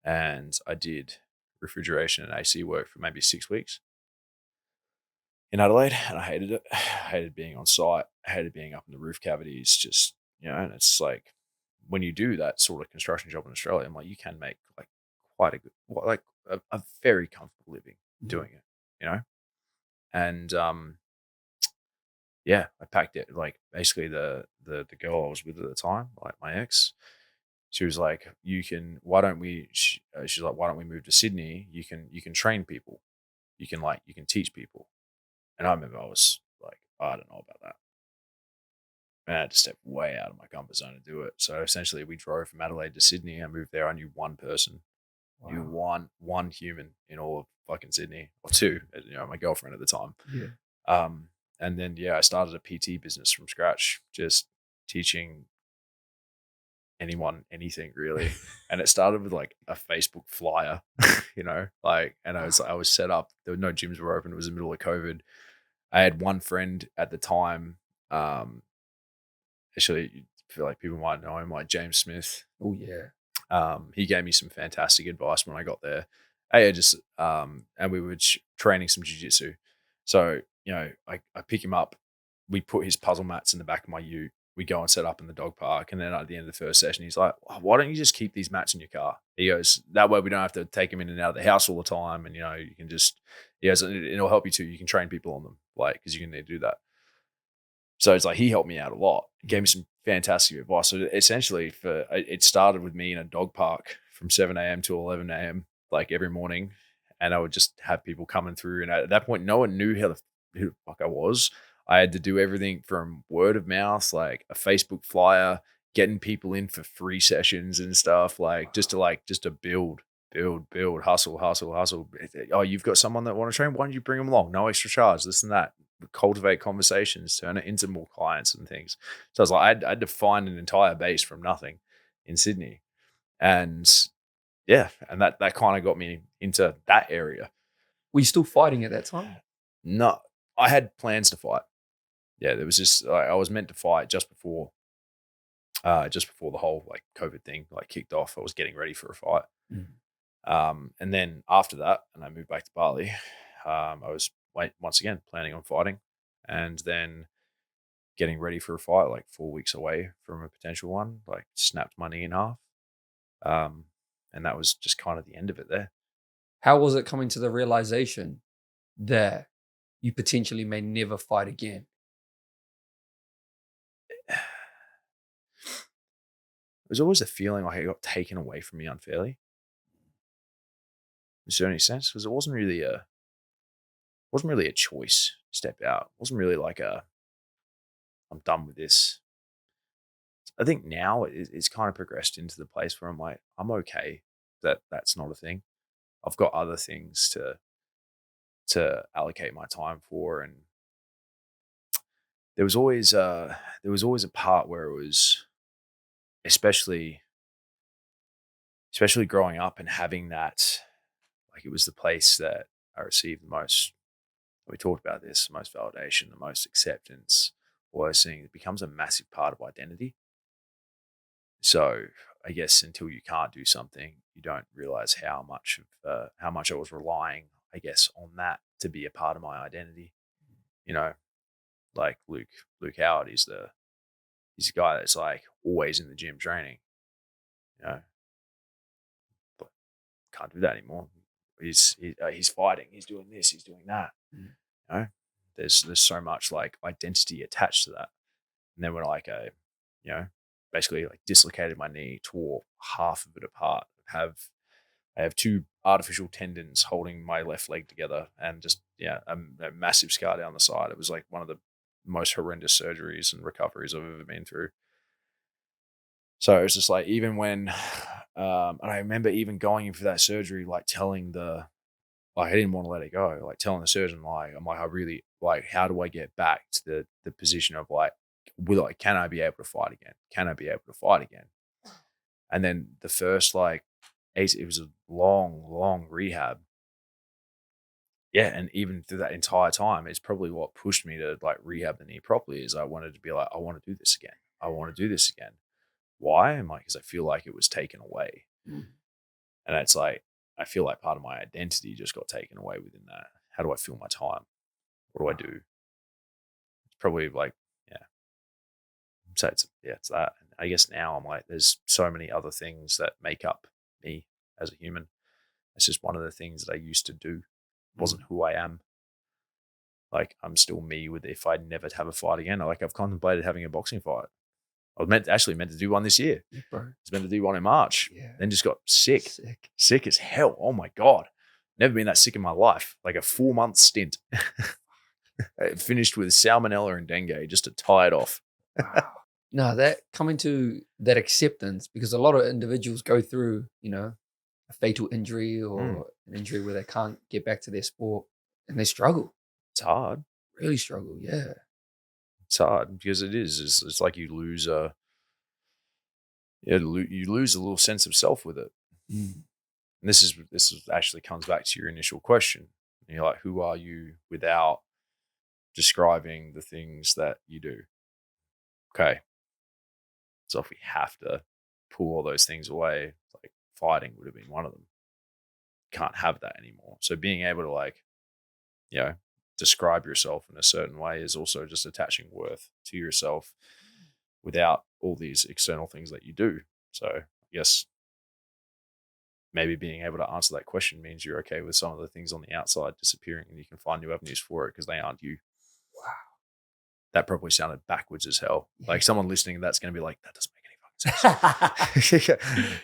[SPEAKER 1] and I did refrigeration and AC work for maybe 6 weeks in Adelaide, and I hated it. I hated being on site. I hated being up in the roof cavities. Just, and it's like when you do that sort of construction job in Australia, I'm like, you can make like quite a good, like a very comfortable living doing it, and yeah, I packed it. Like basically the girl I was with at the time, like my ex, she was like, why don't we, she's like, why don't we move to Sydney? You can train people. You can teach people. And I remember I was like, I don't know about that. And I had to step way out of my comfort zone to do it. So essentially we drove from Adelaide to Sydney. I moved there. I knew one person. Wow. Knew one human in all of fucking Sydney, or two, my girlfriend at the time.
[SPEAKER 2] Yeah.
[SPEAKER 1] And then, I started a PT business from scratch, just teaching anyone anything really. And it started with like a Facebook flyer, and I was set up. There were no gyms were open. It was the middle of COVID. I had one friend at the time. Actually, I feel like people might know him, like James Smith.
[SPEAKER 2] Oh yeah.
[SPEAKER 1] He gave me some fantastic advice when I got there. And we were training some jiu-jitsu. So, I pick him up. We put his puzzle mats in the back of my ute. We go and set up in the dog park. And then at the end of the first session, he's like, why don't you just keep these mats in your car? He goes, that way we don't have to take them in and out of the house all the time. And, you can just, it'll help you too. You can train people on them, like, because you can need to do that. So it's like he helped me out a lot. He gave me some fantastic advice. So essentially, it started with me in a dog park from 7 a.m. to 11 a.m. like every morning, and I would just have people coming through. And at that point, no one knew who the fuck I was. I had to do everything from word of mouth, like a Facebook flyer, getting people in for free sessions and stuff, like just to build, hustle. Oh, you've got someone that want to train? Why don't you bring them along? No extra charge, this and that. Cultivate conversations, turn it into more clients and things. So I was like, I had to find an entire base from nothing in Sydney. And and that kind of got me into that area.
[SPEAKER 2] Were you still fighting at that time?
[SPEAKER 1] No, I had plans to fight. Yeah, there was just, I was meant to fight just before the whole like COVID thing like kicked off. I was getting ready for a fight. And then after that, and I moved back to Bali, I was once again planning on fighting, and then getting ready for a fight like 4 weeks away from a potential one, like snapped my knee in half. And that was just kind of the end of it there.
[SPEAKER 2] How was it coming to the realization that you potentially may never fight again?
[SPEAKER 1] It was always a feeling like it got taken away from me unfairly. Is there any sense? Because it wasn't really a choice to step out. It wasn't really like I'm done with this. I think now it's kind of progressed into the place where I'm like, I'm okay that that's not a thing. I've got other things to allocate my time for. And there was always a part where it was, especially growing up and having that, like it was the place that I received the most. We talked about this, the most validation, the most acceptance, all those things. It becomes a massive part of identity. So I guess until you can't do something, you don't realize how much I was relying, I guess, on that to be a part of my identity. Like Luke Howard, he's a guy that's like always in the gym training, but can't do that anymore. He's fighting, he's doing this, he's doing that. There's so much like identity attached to that. And then when basically like dislocated my knee, tore half of it apart. I have two artificial tendons holding my left leg together, and just a massive scar down the side. It was like one of the most horrendous surgeries and recoveries I've ever been through. So it's just like, even when, and I remember even going in for that surgery, like telling I didn't want to let it go. Like telling the surgeon, I'm like, I really how do I get back to the position of can I be able to fight again? Can I be able to fight again? And then the first it was a long rehab. Yeah, and even through that entire time, it's probably what pushed me to rehab the knee properly. Is I wanted to be like, I want to do this again. I want to do this again. Why? I'm like, because I feel like it was taken away.
[SPEAKER 2] Mm.
[SPEAKER 1] And it's like, I feel like part of my identity just got taken away within that. How do I fill my time? What do I do? It's probably like, yeah. So it's that. And I guess now I'm like, there's so many other things that make up me as a human. It's just one of the things that I used to do. It wasn't who I am. Like, I'm still me with if I never have a fight again. Like, I've contemplated having a boxing fight. I was meant to do one this year.
[SPEAKER 2] Yeah, bro.
[SPEAKER 1] I was meant to do one in March.
[SPEAKER 2] Yeah.
[SPEAKER 1] Then just got sick as hell. Oh my God. Never been that sick in my life. Like a 4-month stint. It finished with salmonella and dengue just to tie it off.
[SPEAKER 2] Wow. No, that coming to that acceptance, because a lot of individuals go through, a fatal injury or an injury where they can't get back to their sport and they struggle.
[SPEAKER 1] It's hard.
[SPEAKER 2] Really struggle, yeah.
[SPEAKER 1] It's hard because it is. It's like you lose you lose a little sense of self with it.
[SPEAKER 2] Mm.
[SPEAKER 1] And this is actually comes back to your initial question. You're like, who are you without describing the things that you do? Okay. So if we have to pull all those things away, like fighting would have been one of them. Can't have that anymore. So being able to like, describe yourself in a certain way is also just attaching worth to yourself without all these external things that you do. So I guess maybe being able to answer that question means you're okay with some of the things on the outside disappearing and you can find new avenues for it because they aren't you.
[SPEAKER 2] Wow.
[SPEAKER 1] That probably sounded backwards as hell. Yeah. Like someone listening, that's going to be like, that doesn't make any fucking sense.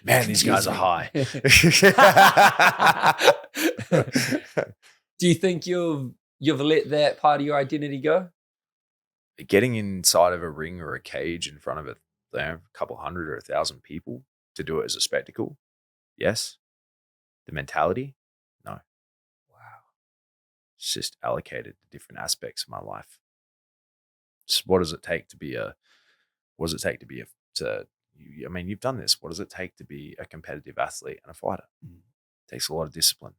[SPEAKER 1] Man, these guys are high.
[SPEAKER 2] Do you think you've let that part of your identity go?
[SPEAKER 1] Getting inside of a ring or a cage in front of a couple hundred or 1,000 people to do it as a spectacle, yes. The mentality, no.
[SPEAKER 2] Wow.
[SPEAKER 1] It's just allocated to different aspects of my life. Just what does it take to be you've done this. What does it take to be a competitive athlete and a fighter? It takes a lot of discipline.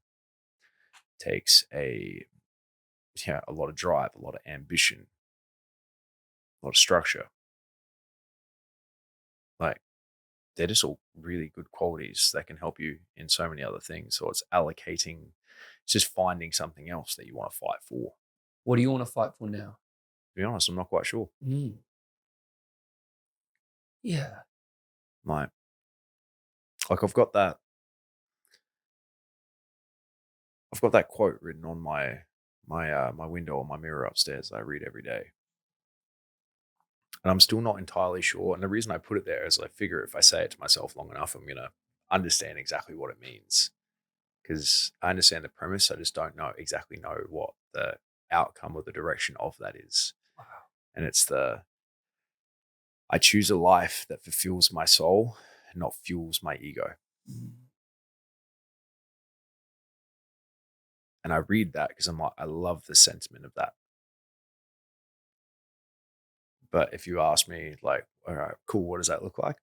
[SPEAKER 1] It takes a lot of drive, a lot of ambition, a lot of structure. Like, they're just all really good qualities that can help you in so many other things. So it's just finding something else that you want to fight for.
[SPEAKER 2] What do you want to fight for now?
[SPEAKER 1] To be honest, I'm not quite sure.
[SPEAKER 2] Yeah.
[SPEAKER 1] Like I've got that quote written on my window on my mirror upstairs that I read every day. And I'm still not entirely sure. And the reason I put it there is I figure if I say it to myself long enough, I'm going to understand exactly what it means. Because I understand the premise. I just don't exactly know what the outcome or the direction of that is.
[SPEAKER 2] Wow.
[SPEAKER 1] And it's I choose a life that fulfills my soul and not fuels my ego. And I read that because I'm like, I love the sentiment of that. But if you ask me, like, all right, cool, what does that look like?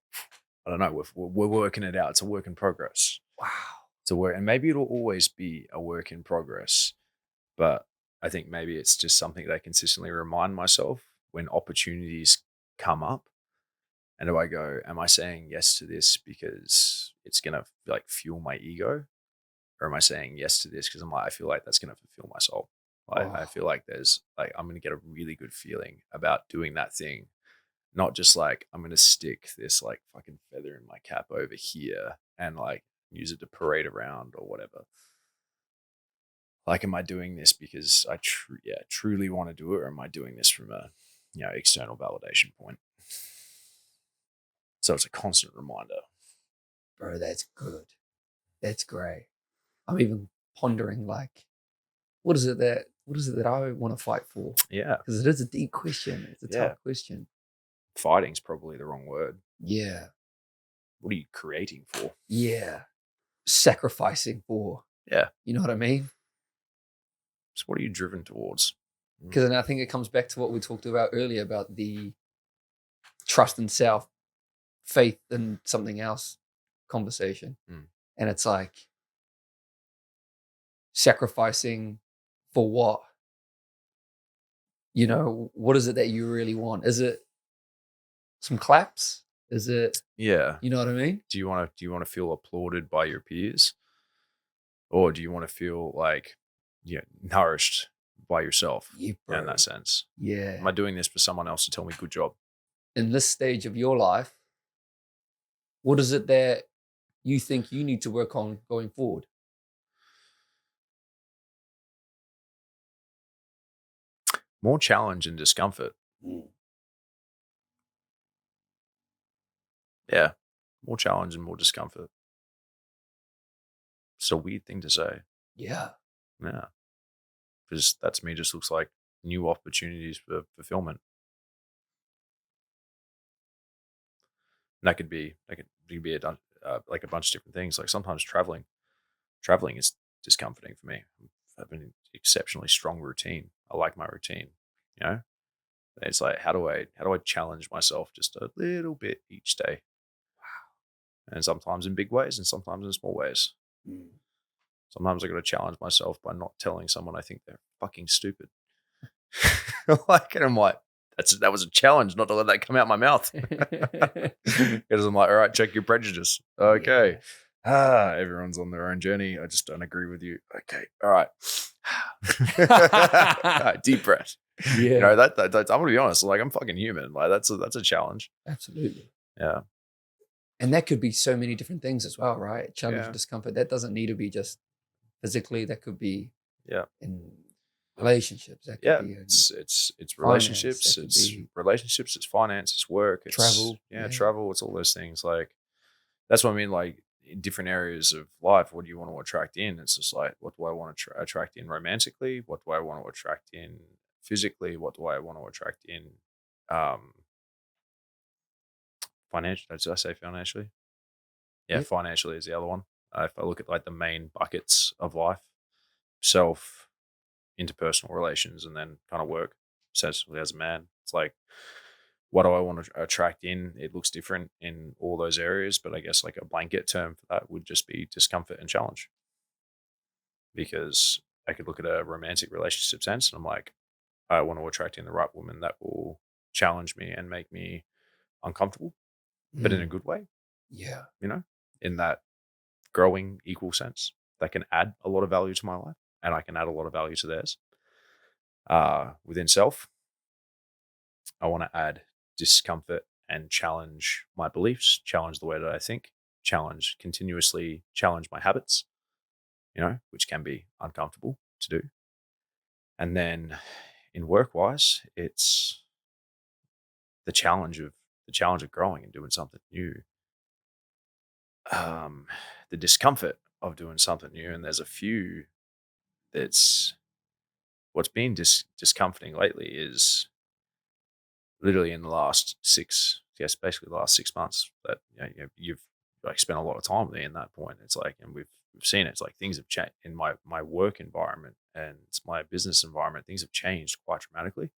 [SPEAKER 1] I don't know. We're working it out. It's a work in progress.
[SPEAKER 2] Wow.
[SPEAKER 1] It's a work, and maybe it'll always be a work in progress. But I think maybe it's just something that I consistently remind myself when opportunities come up. And do I go, am I saying yes to this because it's going to like fuel my ego? Or am I saying yes to this because I feel like that's going to fulfill my soul? I feel like I'm going to get a really good feeling about doing that thing. Not just like, I'm going to stick this like fucking feather in my cap over here and like use it to parade around or whatever. Like, am I doing this because I truly want to do it? Or am I doing this from a, external validation point? So it's a constant reminder.
[SPEAKER 2] Bro, that's good. That's great. I'm even pondering like, what is it that I want to fight for?
[SPEAKER 1] Yeah.
[SPEAKER 2] Because it is a deep question. It's a tough question.
[SPEAKER 1] Fighting's probably the wrong word.
[SPEAKER 2] Yeah.
[SPEAKER 1] What are you creating for?
[SPEAKER 2] Yeah. Sacrificing for.
[SPEAKER 1] Yeah.
[SPEAKER 2] You know what I mean?
[SPEAKER 1] So what are you driven towards?
[SPEAKER 2] Because I think it comes back to what we talked about earlier about the trust in self, faith in something else conversation. And it's like sacrificing for what? What is it that you really want? Is it some claps? Is it?
[SPEAKER 1] Yeah.
[SPEAKER 2] You know what I mean?
[SPEAKER 1] Do you want to feel applauded by your peers, or do you want to feel like nourished by yourself?
[SPEAKER 2] Yeah,
[SPEAKER 1] in
[SPEAKER 2] bro.
[SPEAKER 1] that sense?
[SPEAKER 2] Yeah.
[SPEAKER 1] Am I doing this for someone else to tell me good job?
[SPEAKER 2] In this stage of your life, what is it that you think you need to work on going forward?
[SPEAKER 1] More challenge and discomfort. Yeah, more challenge and more discomfort. It's a weird thing to say.
[SPEAKER 2] Yeah.
[SPEAKER 1] Yeah, because that to me just looks like new opportunities for fulfillment. And that could be like a bunch of different things. Like sometimes traveling is discomforting for me. I have an exceptionally strong routine. I like my routine. You know, it's like how do I challenge myself just a little bit each day? And sometimes in big ways, and sometimes in small ways. Sometimes I got to challenge myself by not telling someone I think they're fucking stupid. Like, and I'm like, that was a challenge not to let that come out my mouth. Because I'm like, all right, check your prejudice. Okay.
[SPEAKER 2] Yeah.
[SPEAKER 1] Everyone's on their own journey. I just don't agree with you. Okay. All right. All right, deep breath.
[SPEAKER 2] Yeah.
[SPEAKER 1] You know, that I'm gonna be honest, like I'm fucking human. Like that's a challenge.
[SPEAKER 2] Absolutely.
[SPEAKER 1] Yeah.
[SPEAKER 2] And that could be so many different things as well, right? Challenge
[SPEAKER 1] Yeah.
[SPEAKER 2] and discomfort. That doesn't need to be just physically. That could be in relationships. That could be in
[SPEAKER 1] it's
[SPEAKER 2] finance,
[SPEAKER 1] relationships,
[SPEAKER 2] that could
[SPEAKER 1] it's
[SPEAKER 2] be
[SPEAKER 1] relationships, it's finance, it's work, it's
[SPEAKER 2] travel.
[SPEAKER 1] travel, it's all those things. Like that's what I mean. Like in different areas of life, what do you want to attract in? It's just like, what do I want to attract in romantically? What do I want to attract in physically? What do I want to attract in financially? Did I say financially? Yeah,
[SPEAKER 2] Yep.
[SPEAKER 1] financially is the other one. If I look at like the main buckets of life, self, interpersonal relations, and then kind of work. Essentially, as a man, it's like, what do I want to attract in? It looks different in all those areas, but I guess like a blanket term for that would just be discomfort and challenge. Because I could look at a romantic relationship sense and I'm like, I want to attract in the right woman that will challenge me and make me uncomfortable, but in a good way,
[SPEAKER 2] Yeah.
[SPEAKER 1] you know, in that growing equal sense that can add a lot of value to my life and I can add a lot of value to theirs. Within self, I want to add discomfort and challenge my beliefs, challenge the way that I think, continuously challenge my habits, you know, which can be uncomfortable to do. And then in work wise, it's the challenge of growing and doing something new. The discomfort of doing something new. And there's a few that's what's been discomforting lately is literally in the last basically the last 6 months that you've like spent a lot of time with me in that point. It's like, and we've seen it. It's like things have changed in my work environment and my business environment. Things have changed quite dramatically,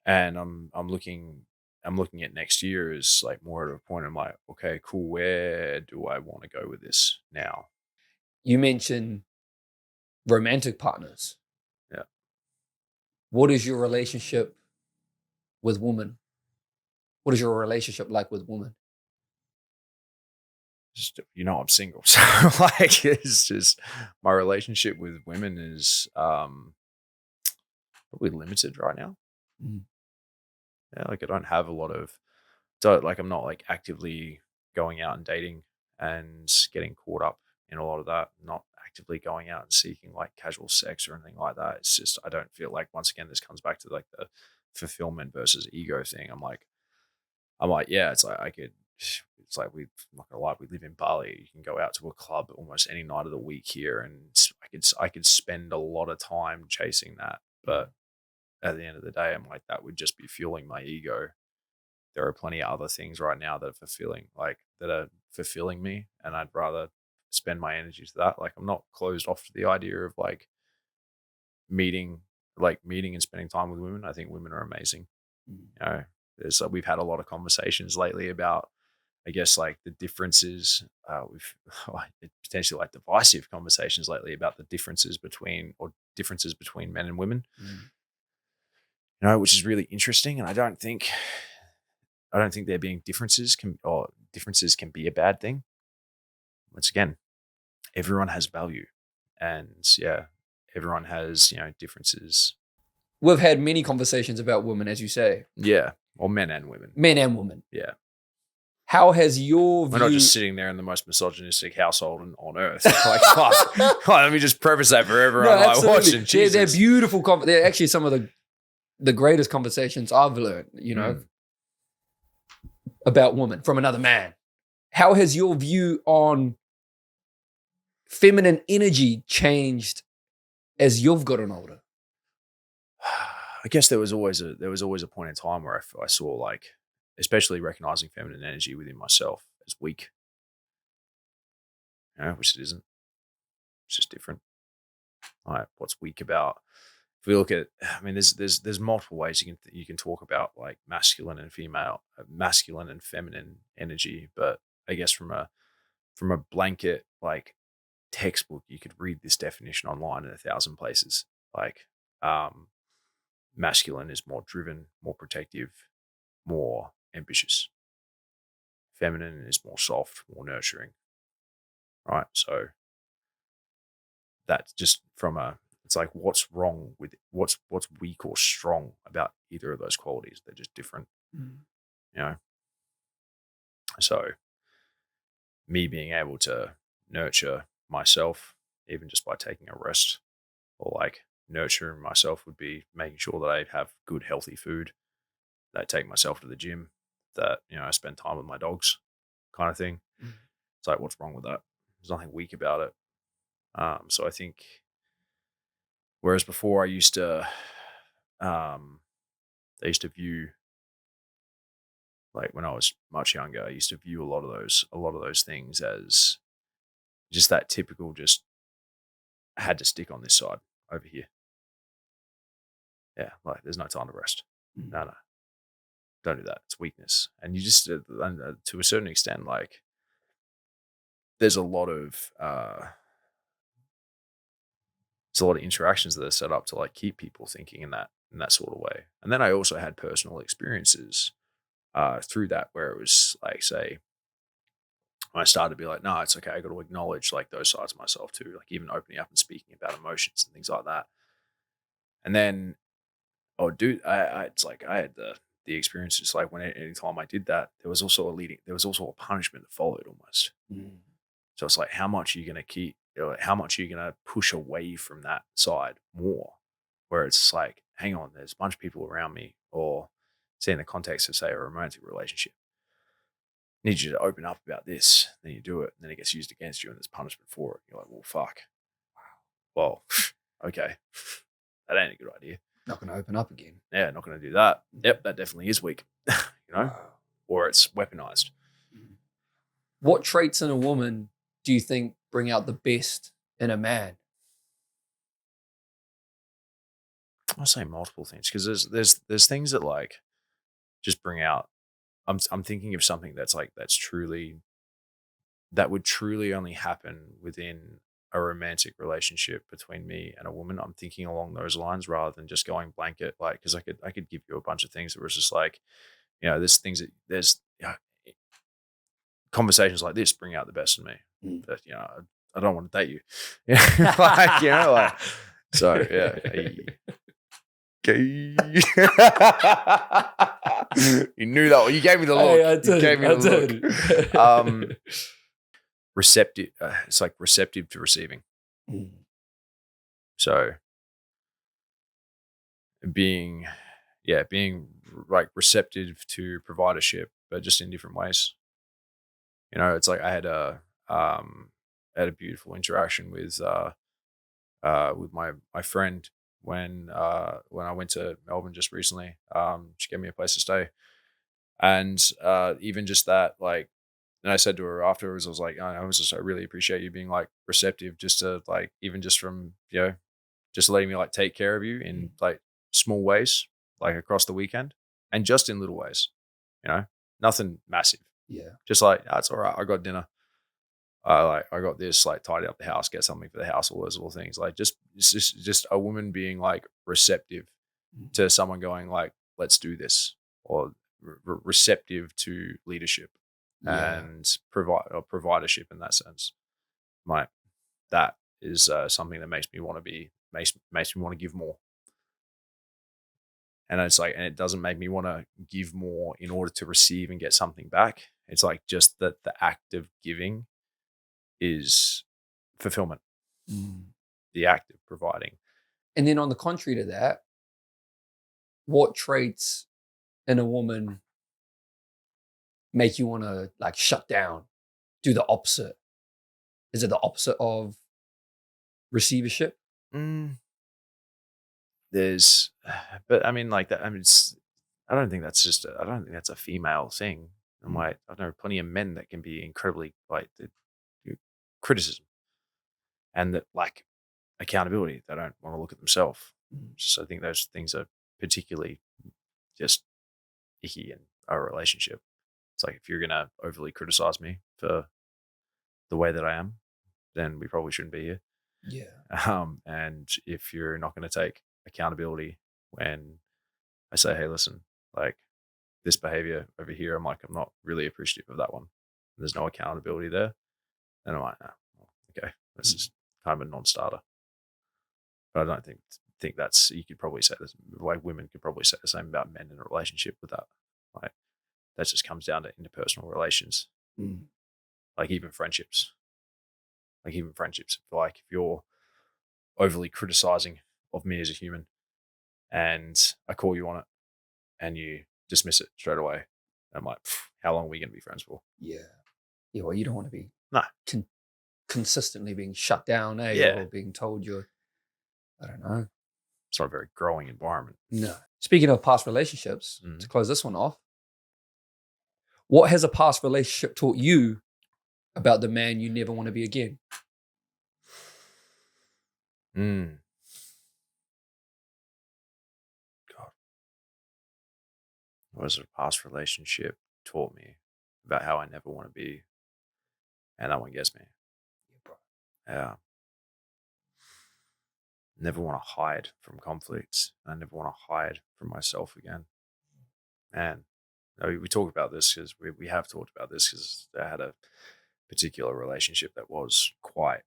[SPEAKER 1] and I'm looking at next year as like more at a point. I'm like, okay, cool. Where do I want to go with this now?
[SPEAKER 2] You mentioned romantic partners.
[SPEAKER 1] Yeah.
[SPEAKER 2] What is your relationship with women? What is your relationship like with women?
[SPEAKER 1] Just I'm single, so like it's just my relationship with women is probably limited right now. Yeah, like I don't have a lot of, I'm not like actively going out and dating and getting caught up in a lot of that. Not actively going out and seeking like casual sex or anything like that. It's just I don't feel like, once again, this comes back to like the fulfillment versus ego thing. I'm like, yeah, it's like it's like I'm not gonna lie, we live in Bali. You can go out to a club almost any night of the week here, and I could spend a lot of time chasing that. But at the end of the day, I'm like, that would just be fueling my ego. There are plenty of other things right now that are fulfilling me, and I'd rather spend my energy to that. Like I'm not closed off to the idea of like meeting and spending time with women. I think women are amazing. We've had a lot of conversations lately about, I guess, like the differences. We've potentially like divisive conversations lately about the differences between men and women. Which is really interesting. And I don't think I don't think there being differences can be a bad thing. Once again, everyone has value, and everyone has differences.
[SPEAKER 2] We've had many conversations about women, as you say.
[SPEAKER 1] Yeah, or men and women.
[SPEAKER 2] Men and women.
[SPEAKER 1] Yeah.
[SPEAKER 2] How has your view...
[SPEAKER 1] We're not just sitting there in the most misogynistic household on earth. Like, fuck. Let me just preface that for everyone watching. Jesus.
[SPEAKER 2] They're beautiful. They're actually some of the greatest conversations I've learned, about women from another man. How has your view on feminine energy changed as you've gotten older?
[SPEAKER 1] I guess there was always a point in time where I saw, like, especially recognizing feminine energy within myself as weak, which it isn't. It's just different. Like, what's weak about? If we look at, I mean, there's multiple ways you can talk about, like, masculine and feminine energy, but I guess from a blanket, like, textbook, you could read this definition online in 1,000 places. Like, masculine is more driven, more protective, more ambitious. Feminine is more soft, more nurturing. Right? So that's just it's like, what's wrong with what's weak or strong about either of those qualities? They're just different. So me being able to nurture myself, even just by taking a rest, or like nurturing myself would be making sure that I have good, healthy food, that I take myself to the gym, that, I spend time with my dogs, kind of thing. It's like, what's wrong with that? There's nothing weak about it. So I think, whereas before I used to view, like, when I was much younger, I used to view a lot of those things as just that typical, just had to stick on this side over here. Yeah, like, there's no time to rest. No, don't do that. It's weakness. And you just, to a certain extent, like, there's a lot of interactions that are set up to, like, keep people thinking in that sort of way. And then I also had personal experiences through that, where it was like, say, I started to be like, no, it's okay. I got to acknowledge, like, those sides of myself too, like even opening up and speaking about emotions and things like that. And then, it's like I had the experiences, like, when any time I did that, there was also a punishment that followed almost. So it's like, how much are you going to keep? How much are you going to push away from that side more? Where it's like, hang on, there's a bunch of people around me, or say in the context of, say, a romantic relationship, I need you to open up about this. Then you do it, and then it gets used against you, and there's punishment for it. You're like, well, fuck. Well, okay, that ain't a good idea.
[SPEAKER 2] Not going to open up again.
[SPEAKER 1] Yeah, not going to do that. Yep, that definitely is weak. Or it's weaponized.
[SPEAKER 2] What traits in a woman do you think bring out the best in a man?
[SPEAKER 1] I'll say multiple things, because there's things that, like, just bring out. I'm thinking of something that would truly only happen within a romantic relationship between me and a woman. I'm thinking along those lines rather than just going blanket, like, because I could give you a bunch of things that was just like, there's things that conversations like this bring out the best in me. But I don't want to date you. Like, so yeah. You knew that one. You gave me the look.
[SPEAKER 2] Hey, I did.
[SPEAKER 1] Receptive. It's like receptive to receiving. So being like receptive to providership, but just in different ways. It's like I had a beautiful interaction with my friend when I went to Melbourne just recently. She gave me a place to stay, and even just that, like, and I said to her afterwards, I was like, I really appreciate you being, like, receptive, just to, like, even just from just letting me, like, take care of you in, like, small ways, like across the weekend, and just in little ways, nothing massive.
[SPEAKER 2] Yeah,
[SPEAKER 1] just like, it's all right. I got dinner. I got this, like, tidy up the house, get something for the house, all those little things. Like, just a woman being, like, receptive to someone going, like, let's do this, or receptive to leadership and providership in that sense. That is something that makes me want to give more. And it's like, and it doesn't make me want to give more in order to receive and get something back. It's like just that the act of giving is fulfillment. The act of providing.
[SPEAKER 2] And then on the contrary to that, what traits in a woman make you want to like shut down, do the opposite? Is it the opposite of receivership?
[SPEAKER 1] But I mean, like that. I mean, I don't think that's a female thing. I'm like, I know plenty of men that can be incredibly like criticism and that like accountability. They don't want to look at themselves. So I think those things are particularly just icky in our relationship. It's like, if you're going to overly criticize me for the way that I am, then we probably shouldn't be here.
[SPEAKER 2] Yeah.
[SPEAKER 1] And if you're not going to take accountability when I say, hey, listen, like this behavior over here, I'm like, I'm not really appreciative of that one. There's no accountability there. And I'm like, okay, this is kind of a non-starter. But I don't think that's, you could probably say this, like women could probably say the same about men in a relationship with that. Like that just comes down to interpersonal relations. Like even friendships. Like if you're overly criticizing of me as a human and I call you on it and you dismiss it straight away, I'm like, how long are we going to be friends for?
[SPEAKER 2] Yeah. Well, you don't want to be
[SPEAKER 1] no
[SPEAKER 2] consistently being shut down, or being told you're, I don't know.
[SPEAKER 1] It's not a very growing environment.
[SPEAKER 2] No. Speaking of past relationships, to close this one off, what has a past relationship taught you about the man you never want to be again?
[SPEAKER 1] God. What has a past relationship taught me about how I never want to be? And that one gets me. Yeah. Never want to hide from conflicts. I never want to hide from myself again. And we talk about this because we have talked about this because I had a particular relationship that was quite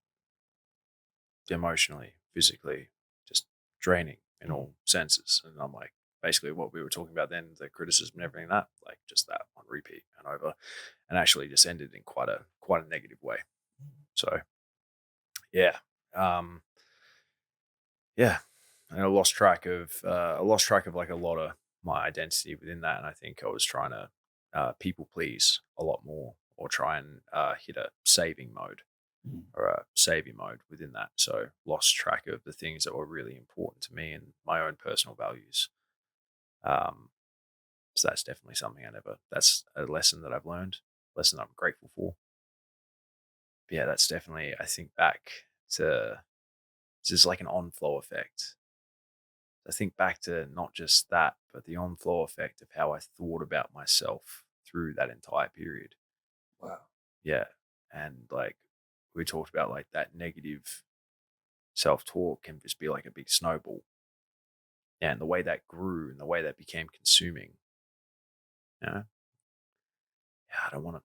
[SPEAKER 1] emotionally, physically, just draining in all senses. And I'm like, basically what we were talking about then, the criticism and everything, that like just that on repeat and over, and actually just ended in quite a negative way. So yeah. And I lost track of like a lot of my identity within that. And I think I was trying to people please a lot more, or try and hit a saving mode or a savior mode within that. So lost track of the things that were really important to me and my own personal values. So that's definitely something that's a lesson that I've learned, lesson that I'm grateful for. But yeah, that's definitely, I think back to, it's just like an on-flow effect. I think back to not just that, but the on-flow effect of how I thought about myself through that entire period.
[SPEAKER 2] Wow.
[SPEAKER 1] Yeah. And like we talked about, like that negative self-talk can just be like a big snowball. And the way that grew and the way that became consuming, I don't want to,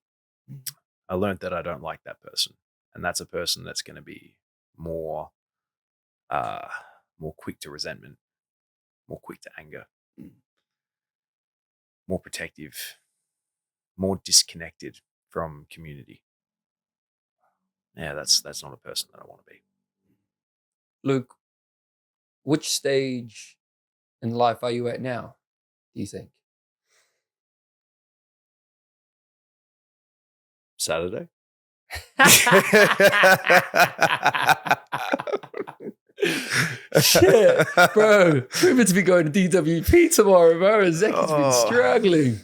[SPEAKER 1] I learned that I don't like that person. And that's a person that's going to be more quick to resentment, more quick to anger, more protective, more disconnected from community. Yeah, that's not a person that I want to be.
[SPEAKER 2] Luke, which stage in life are you at now, do you think?
[SPEAKER 1] Saturday?
[SPEAKER 2] Shit, bro. We're meant to be going to DWP tomorrow, bro. And Zach has been struggling.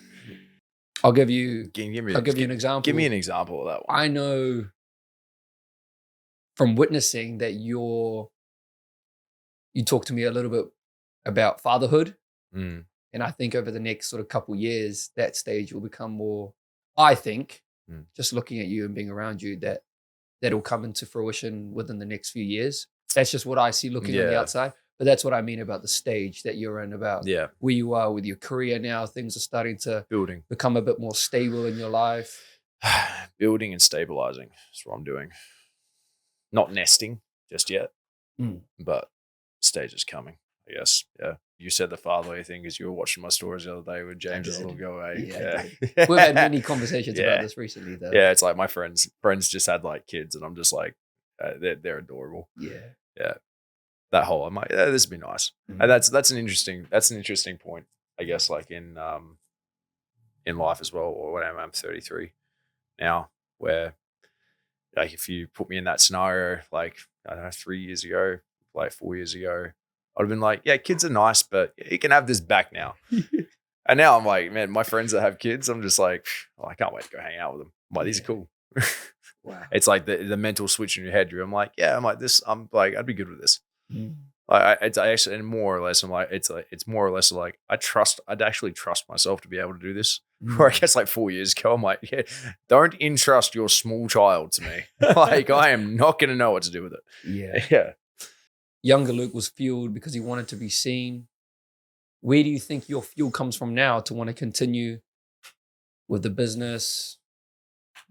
[SPEAKER 2] I'll give you an example.
[SPEAKER 1] Give me an example of that one.
[SPEAKER 2] I know from witnessing that you talk to me a little bit about fatherhood. And I think over the next sort of couple years, that stage will become more, I think, just looking at you and being around you, that'll come into fruition within the next few years. That's just what I see looking on the outside. But that's what I mean about the stage that you're in, about
[SPEAKER 1] Yeah.
[SPEAKER 2] where you are with your career now. Things are starting to
[SPEAKER 1] Building.
[SPEAKER 2] become a bit more stable in your life.
[SPEAKER 1] Building and stabilizing is what I'm doing. Not nesting just yet, but stage is coming, I guess. Yeah. You said the fatherly thing because you were watching my stories the other day with James and little go away.
[SPEAKER 2] Yeah. We've had many conversations about this recently, though.
[SPEAKER 1] Yeah, it's like my friends just had like kids, and I'm just like, they're adorable.
[SPEAKER 2] Yeah.
[SPEAKER 1] That whole, I'm like, yeah, this would be nice. And that's an interesting point, I guess, like in life as well. Or whatever, I'm 33 now, where like if you put me in that scenario, like I don't know, 3 years ago, like 4 years ago, I'd have been like, yeah, kids are nice, but you can have this back now. And now I'm like, man, my friends that have kids, I'm just like, oh, I can't wait to go hang out with them. I'm like, these are cool.
[SPEAKER 2] Wow.
[SPEAKER 1] It's like the mental switch in your head. I'm like, yeah, I'm like this. I'm like, I'd be good with this. I actually, and more or less, I'm like, it's more or less like I'd actually trust myself to be able to do this. Where I guess like 4 years ago, I'm like, yeah, don't entrust your small child to me. Like I am not going to know what to do with it. Yeah.
[SPEAKER 2] Younger Luke was fueled because he wanted to be seen. Where do you think your fuel comes from now to want to continue with the business,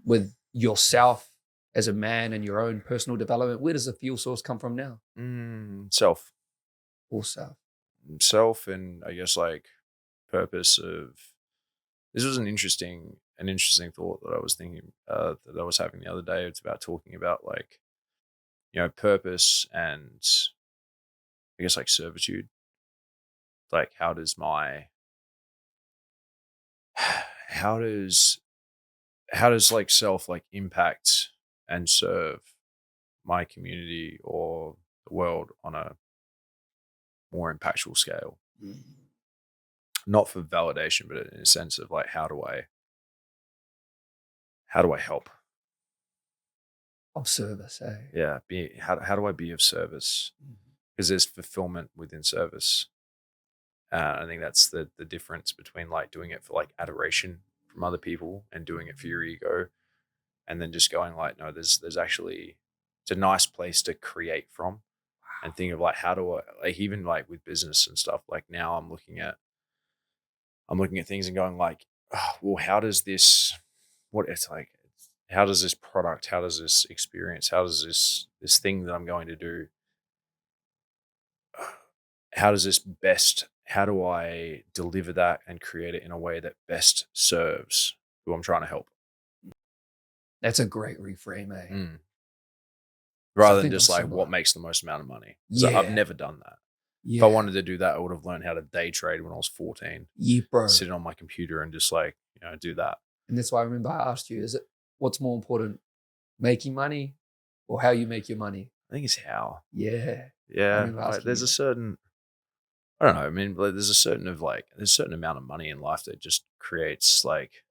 [SPEAKER 2] with yourself as a man and your own personal development? Where does the fuel source come from now?
[SPEAKER 1] Self.
[SPEAKER 2] All self.
[SPEAKER 1] Self, and I guess like purpose of. This was an interesting thought that I was thinking that I was having the other day. It's about talking about like, purpose and I guess like servitude. Like how does like self like impact and serve my community or the world on a more impactful scale? Not for validation, but in a sense of like, how do I help?
[SPEAKER 2] Of service, eh?
[SPEAKER 1] Yeah. How do I be of service? Because there's fulfillment within service. I think that's the difference between like doing it for like adoration from other people and doing it for your ego, and then just going like, no, there's actually, it's a nice place to create from, and think of like, how do I, like, even like with business and stuff, like now I'm looking at things and going like, oh, well, how does this, what it's like, how does this product, how does this experience, how does this thing that I'm going to do, how do I deliver that and create it in a way that best serves who I'm trying to help?
[SPEAKER 2] That's a great reframe, eh?
[SPEAKER 1] Rather than just like what makes the most amount of money. So I've never done that. Yeah. If I wanted to do that, I would have learned how to day trade when I was 14.
[SPEAKER 2] Yeah, bro.
[SPEAKER 1] Sitting on my computer and just like, do that.
[SPEAKER 2] And that's why I remember I asked you, what's more important, making money or how you make your money?
[SPEAKER 1] I think it's how.
[SPEAKER 2] Yeah.
[SPEAKER 1] Yeah. Like, there's a certain, I don't know. I mean, like, there's a certain amount of money in life that just creates like,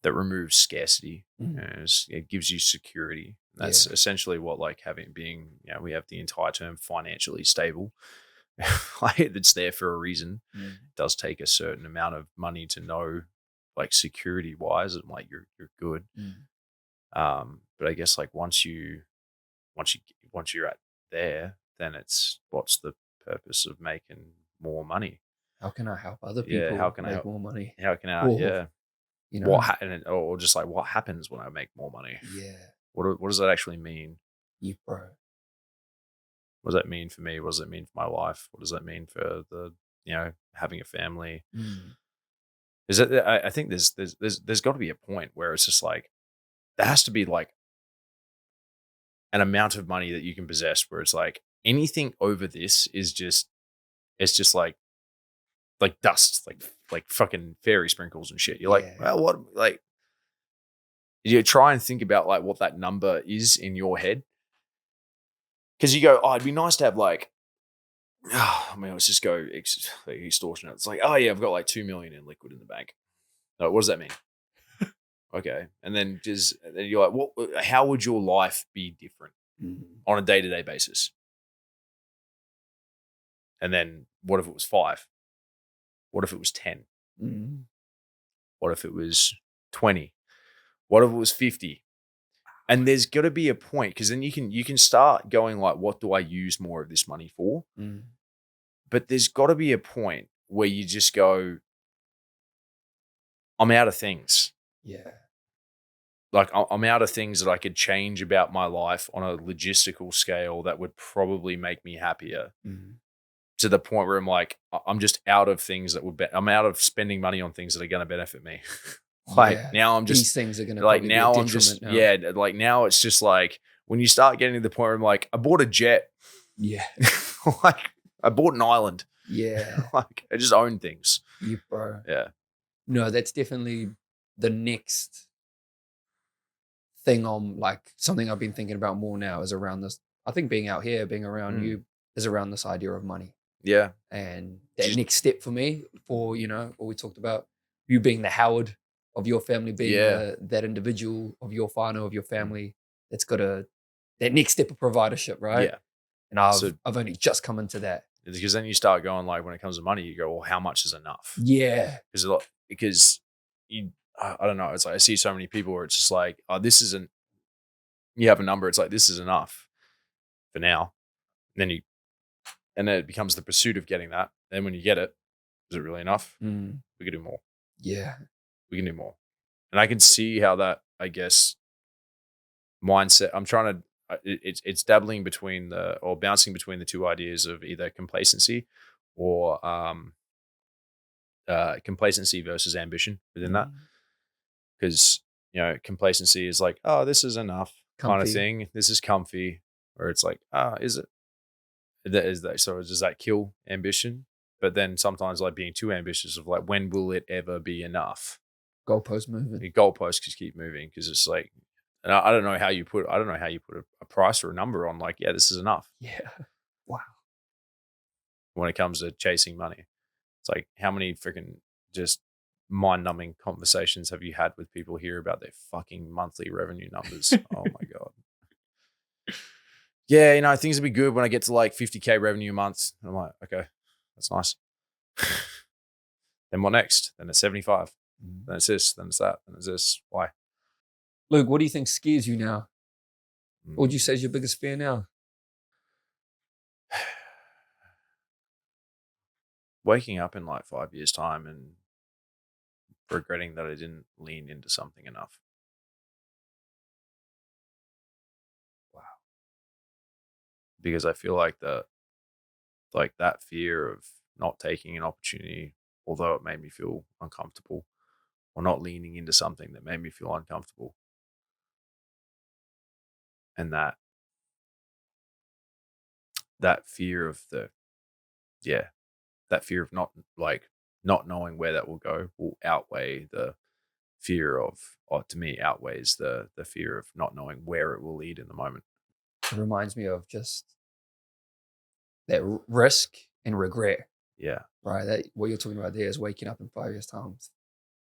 [SPEAKER 1] that removes scarcity. It gives you security. That's essentially what like we have the entire term financially stable. Like it's there for a reason. It does take a certain amount of money to know like security wise and like you're good. But I guess like once you're at there, then it's what's the purpose of making more money?
[SPEAKER 2] How can I help other people
[SPEAKER 1] how can I
[SPEAKER 2] make
[SPEAKER 1] help
[SPEAKER 2] more money?
[SPEAKER 1] How can I or just like what happens when I make more money?
[SPEAKER 2] Yeah.
[SPEAKER 1] What does that actually mean?
[SPEAKER 2] Yeah, bro.
[SPEAKER 1] What does that mean for me? What does that mean for my life? What does that mean for the having a family? Is it? I think there's got to be a point where it's just like there has to be like an amount of money that you can possess where it's like anything over this is just like dust, like fucking fairy sprinkles and shit. You're like, well, what? Like, you try and think about like what that number is in your head, because you go, oh, it'd be nice to have like, I mean, let's just go like extortionate. It's like, oh yeah, I've got like 2 million in liquid in the bank. No, what does that mean? Okay, and then you're like, what? How would your life be different on a day-to-day basis? And then what if it was 5? What if it was 10? What if it was 20? What if it was 50? And there's got to be a point, because then you can start going like, what do I use more of this money for? But there's got to be a point where you just go, I'm out of things.
[SPEAKER 2] Yeah.
[SPEAKER 1] Like I'm out of things that I could change about my life on a logistical scale that would probably make me happier. To the point where I'm like, I'm just out of things that would I'm out of spending money on things that are going to benefit me. Now I'm just,
[SPEAKER 2] these things are going to
[SPEAKER 1] like,
[SPEAKER 2] be
[SPEAKER 1] now
[SPEAKER 2] a
[SPEAKER 1] I'm just,
[SPEAKER 2] now.
[SPEAKER 1] like now it's just like when you start getting to the point where I'm like, I bought a jet.
[SPEAKER 2] Yeah.
[SPEAKER 1] Like I bought an island.
[SPEAKER 2] Yeah.
[SPEAKER 1] Like I just own things.
[SPEAKER 2] You, bro.
[SPEAKER 1] Yeah.
[SPEAKER 2] No, that's definitely the next thing on, like, something I've been thinking about more now is around this. I think being out here, being around you is around this idea of money.
[SPEAKER 1] Yeah.
[SPEAKER 2] And that next step for me, for, you know, what we talked about, you being the Howard of your family, being that individual of your whānau, of your family, that's got that next step of providership, right?
[SPEAKER 1] Yeah.
[SPEAKER 2] And I've only just come into that.
[SPEAKER 1] Because then you start going like, when it comes to money, you go, well, how much is enough?
[SPEAKER 2] Yeah.
[SPEAKER 1] Because I don't know. It's like I see so many people where it's just like, oh, this isn't. You have a number. It's like, this is enough for now. And then it becomes the pursuit of getting that. Then when you get it, is it really enough? We can do more.
[SPEAKER 2] Yeah,
[SPEAKER 1] we can do more. And I can see how that, I guess, mindset. I'm trying to. It's dabbling between or bouncing between the two ideas of either complacency or complacency versus ambition within that. Because, you know, complacency is like, oh, this is enough kind of thing. This is comfy. Or it's like, is it? So does that kill ambition? But then sometimes like being too ambitious of like, when will it ever be enough?
[SPEAKER 2] Goalpost moving.
[SPEAKER 1] The goalposts just keep moving because it's like, and I don't know how you put a price or a number on like, yeah, this is enough.
[SPEAKER 2] Yeah. Wow.
[SPEAKER 1] When it comes to chasing money, it's like, how many freaking just mind-numbing conversations have you had with people here about their fucking monthly revenue numbers? Oh my God. Yeah, you know, things will be good when I get to like 50K revenue a month. And I'm like, okay, that's nice. Then what next? Then it's 75. Then it's this, then it's that, then it's this. Why?
[SPEAKER 2] Luke, what do you think scares you now? What would you say is your biggest fear now?
[SPEAKER 1] Waking up in like 5 years' time and regretting that I didn't lean into something enough.
[SPEAKER 2] Wow.
[SPEAKER 1] Because I feel like that fear of not taking an opportunity, although it made me feel uncomfortable, or not leaning into something that made me feel uncomfortable. And that fear of that fear of not knowing where that will go will outweigh the fear of, or to me outweighs the fear of not knowing where it will lead in the moment.
[SPEAKER 2] It reminds me of just that risk and regret.
[SPEAKER 1] Yeah.
[SPEAKER 2] Right. That what you're talking about there is waking up in 5 years' time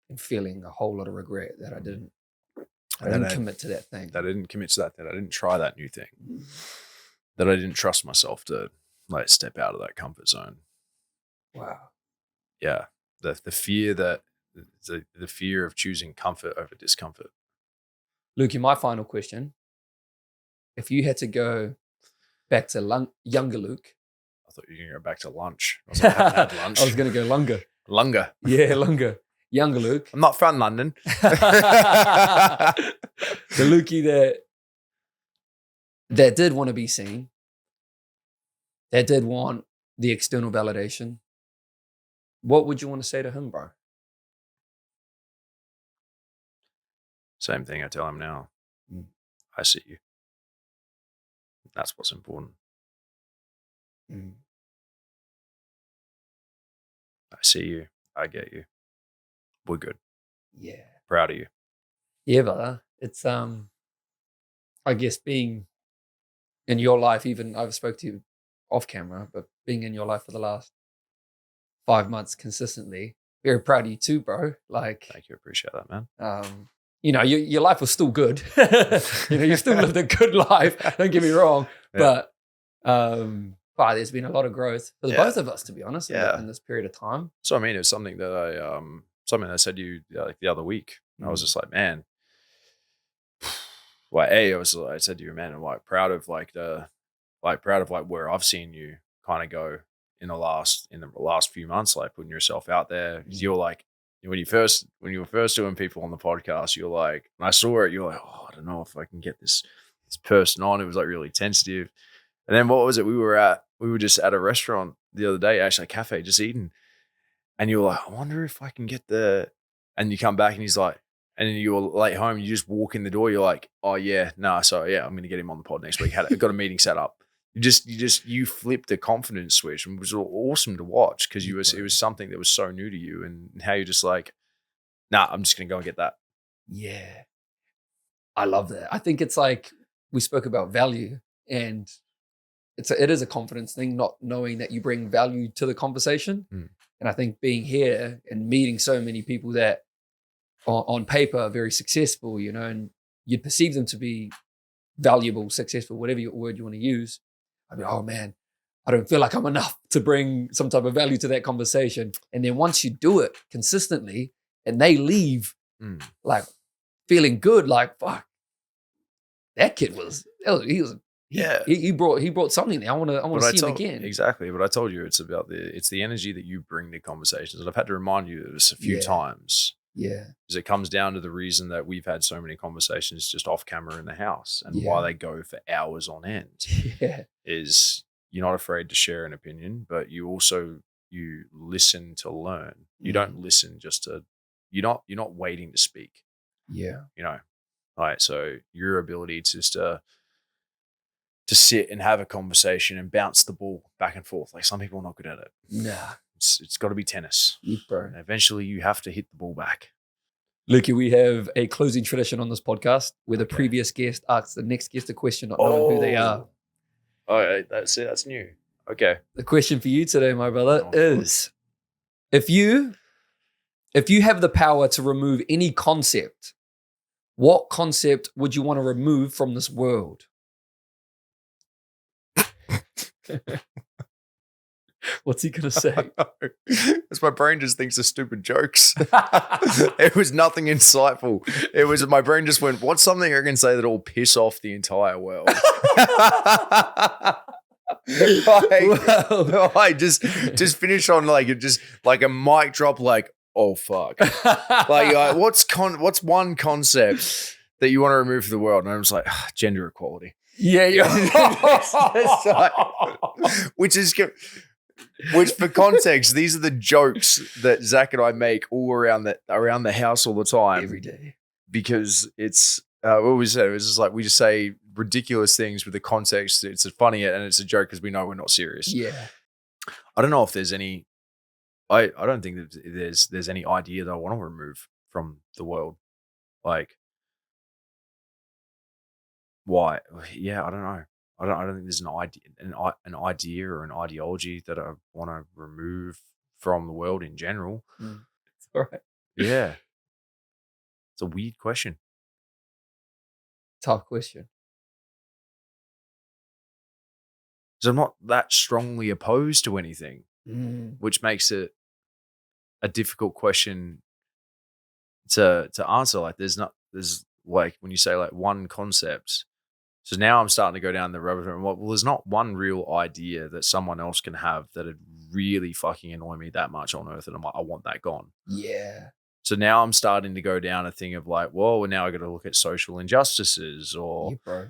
[SPEAKER 2] and feeling a whole lot of regret that I didn't commit to that thing.
[SPEAKER 1] That I didn't commit to that thing. I didn't try that new thing. That I didn't trust myself to like step out of that comfort zone.
[SPEAKER 2] Wow.
[SPEAKER 1] Yeah. The fear that the fear of choosing comfort over discomfort.
[SPEAKER 2] Luke, in my final question, if you had to go back to younger Luke.
[SPEAKER 1] I thought you were going to go back to lunch. I was like, I haven't had lunch.
[SPEAKER 2] I was going to go longer.
[SPEAKER 1] Longer.
[SPEAKER 2] Yeah, longer. Younger Luke.
[SPEAKER 1] I'm not from London.
[SPEAKER 2] The Lukey that did want to be seen, that did want the external validation. What would you want to say to him, bro?
[SPEAKER 1] Same thing I tell him now. I see you. That's what's important. I see you. I get you. We're good.
[SPEAKER 2] Yeah.
[SPEAKER 1] Proud of you.
[SPEAKER 2] Yeah, brother. It's I guess being in your life, even I've spoke to you off camera, but being in your life for the last 5 months consistently, very proud of you too, bro. Like,
[SPEAKER 1] thank you. Appreciate that, man.
[SPEAKER 2] You know, your life was still good. You know, you still lived a good life. Don't get me wrong. Yeah. But there's been a lot of growth for the both of us, to be honest, in this period of time.
[SPEAKER 1] So I mean, it's something that I said to you like the other week. I was just like, man, like, I said to you, man, I'm like proud of where I've seen you kind of go in the last few months, like putting yourself out there. You're like, when you were first doing people on the podcast, you're like, and I saw it, you're like, oh, I don't know if I can get this person on. It was like really tentative. And then what was it? We were just at a restaurant the other day, actually a cafe, just eating. And you were like, I wonder if I can get and you come back and he's like, and then you're late home, you just walk in the door, you're like, oh yeah, no, sorry, yeah, I'm going to get him on the pod next week. I got a meeting set up. You flipped the confidence switch, and it was awesome to watch because it was something that was so new to you, and how you're just like, nah, I'm just going to go and get that.
[SPEAKER 2] Yeah. I love that. I think it's like we spoke about value, and it is a confidence thing, not knowing that you bring value to the conversation. And I think being here and meeting so many people that on paper are very successful, and you'd perceive them to be valuable, successful, whatever word you want to use. I mean, oh man, I don't feel like I'm enough to bring some type of value to that conversation. And then once you do it consistently and they leave like feeling good, like, fuck, that kid he brought something there. I want to see him again.
[SPEAKER 1] Exactly. But I told you it's the energy that you bring to conversations. And I've had to remind you of this a few times.
[SPEAKER 2] Yeah.
[SPEAKER 1] Because it comes down to the reason that we've had so many conversations just off camera in the house, and why they go for hours on end.
[SPEAKER 2] Yeah.
[SPEAKER 1] Is you're not afraid to share an opinion, but you listen to learn. You don't listen you're not waiting to speak.
[SPEAKER 2] Yeah.
[SPEAKER 1] Right. So your ability to sit and have a conversation and bounce the ball back and forth. Like, some people are not good at it.
[SPEAKER 2] Nah.
[SPEAKER 1] It's got to be tennis.
[SPEAKER 2] Bro.
[SPEAKER 1] And eventually you have to hit the ball back.
[SPEAKER 2] Lukey, we have a closing tradition on this podcast where the previous guest asks the next guest a question, not knowing who they are.
[SPEAKER 1] Oh, that's it. That's new. Okay.
[SPEAKER 2] The question for you today, my brother, is if you have the power to remove any concept, what concept would you want to remove from this world? What's he going to say?
[SPEAKER 1] Because my brain just thinks of stupid jokes. It was nothing insightful. My brain just went, what's something I can say that'll piss off the entire world? I just finish on just like a mic drop, like, oh fuck. Like what's one concept that you want to remove from the world? And I'm just like, gender equality.
[SPEAKER 2] Yeah.
[SPEAKER 1] Which for context, these are the jokes that Zach and I make all around the house all the time.
[SPEAKER 2] Every day.
[SPEAKER 1] Because it's what we said, it was just like we just say ridiculous things with the context. It's funny and it's a joke because we know we're not serious.
[SPEAKER 2] Yeah.
[SPEAKER 1] I don't know if there's any I don't think that there's any idea that I want to remove from the world. Like, why? Yeah, I don't know. I don't think there's an idea or an ideology that I want to remove from the world in general.
[SPEAKER 2] It's all right.
[SPEAKER 1] Yeah. It's a weird question.
[SPEAKER 2] Tough question.
[SPEAKER 1] So I'm not that strongly opposed to anything, which makes it a difficult question to answer. Like, there's like when you say like one concept. So now I'm starting to go down the rabbit hole. Well, there's not one real idea that someone else can have that would really fucking annoy me that much on earth, and I'm like, I want that gone.
[SPEAKER 2] Yeah.
[SPEAKER 1] So now I'm starting to go down a thing of like, well, now I got to look at social injustices, or
[SPEAKER 2] bro.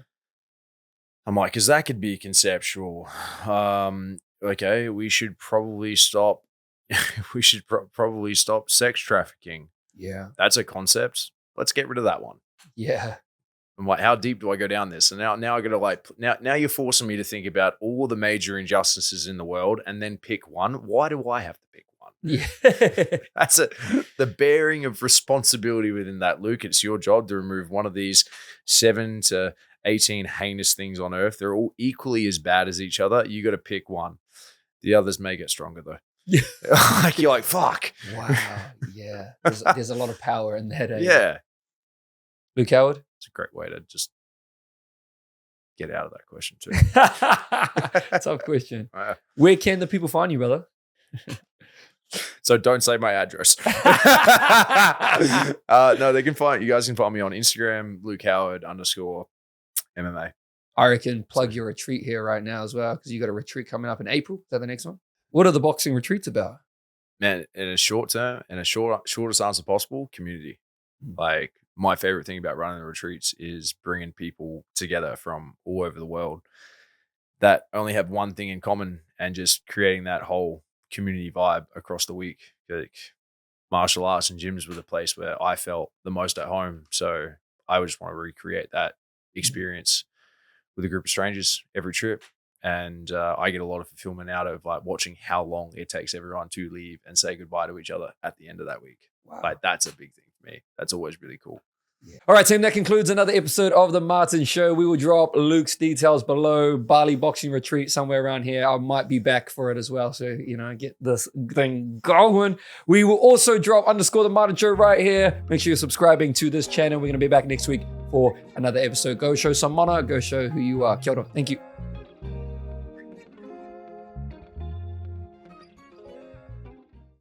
[SPEAKER 1] I'm like, because that could be conceptual. Okay, we should probably stop. We should probably stop sex trafficking.
[SPEAKER 2] Yeah,
[SPEAKER 1] that's a concept. Let's get rid of that one.
[SPEAKER 2] Yeah.
[SPEAKER 1] I'm like, how deep do I go down this? And now I got to like, now you're forcing me to think about all the major injustices in the world and then pick one. Why do I have to pick one?
[SPEAKER 2] Yeah.
[SPEAKER 1] That's the bearing of responsibility within that, Luke. It's your job to remove one of these 7 to 18 heinous things on earth. They're all equally as bad as each other. You got to pick one. The others may get stronger though.
[SPEAKER 2] Yeah.
[SPEAKER 1] Like, you're like, fuck.
[SPEAKER 2] Wow. Yeah. There's a lot of power in that.
[SPEAKER 1] Yeah.
[SPEAKER 2] Luke Howard?
[SPEAKER 1] It's a great way to just get out of that question too.
[SPEAKER 2] Tough question. Where can the people find you, brother?
[SPEAKER 1] So don't say my address. No, you guys can find me on Instagram, Luke Howard _ MMA.
[SPEAKER 2] I reckon plug your retreat here right now as well, because you got a retreat coming up in April. Is that the next one? What are the boxing retreats about?
[SPEAKER 1] Man, in a short term, in a shortest answer possible, community. Like, my favorite thing about running the retreats is bringing people together from all over the world that only have one thing in common, and just creating that whole community vibe across the week. Like, martial arts and gyms were the place where I felt the most at home. So I would just want to recreate that experience with a group of strangers every trip. And I get a lot of fulfillment out of like watching how long it takes everyone to leave and say goodbye to each other at the end of that week.
[SPEAKER 2] Wow.
[SPEAKER 1] Like, that's a big thing for me. That's always really cool.
[SPEAKER 2] Yeah. All right, team, that concludes another episode of The Martin Show. We will drop Luke's details below. Bali boxing retreat somewhere around here. I might be back for it as well. So, get this thing going. We will also drop _The Martin Show right here. Make sure you're subscribing to this channel. We're going to be back next week for another episode. Go show some mana. Go show who you are. Kia ora. Thank you.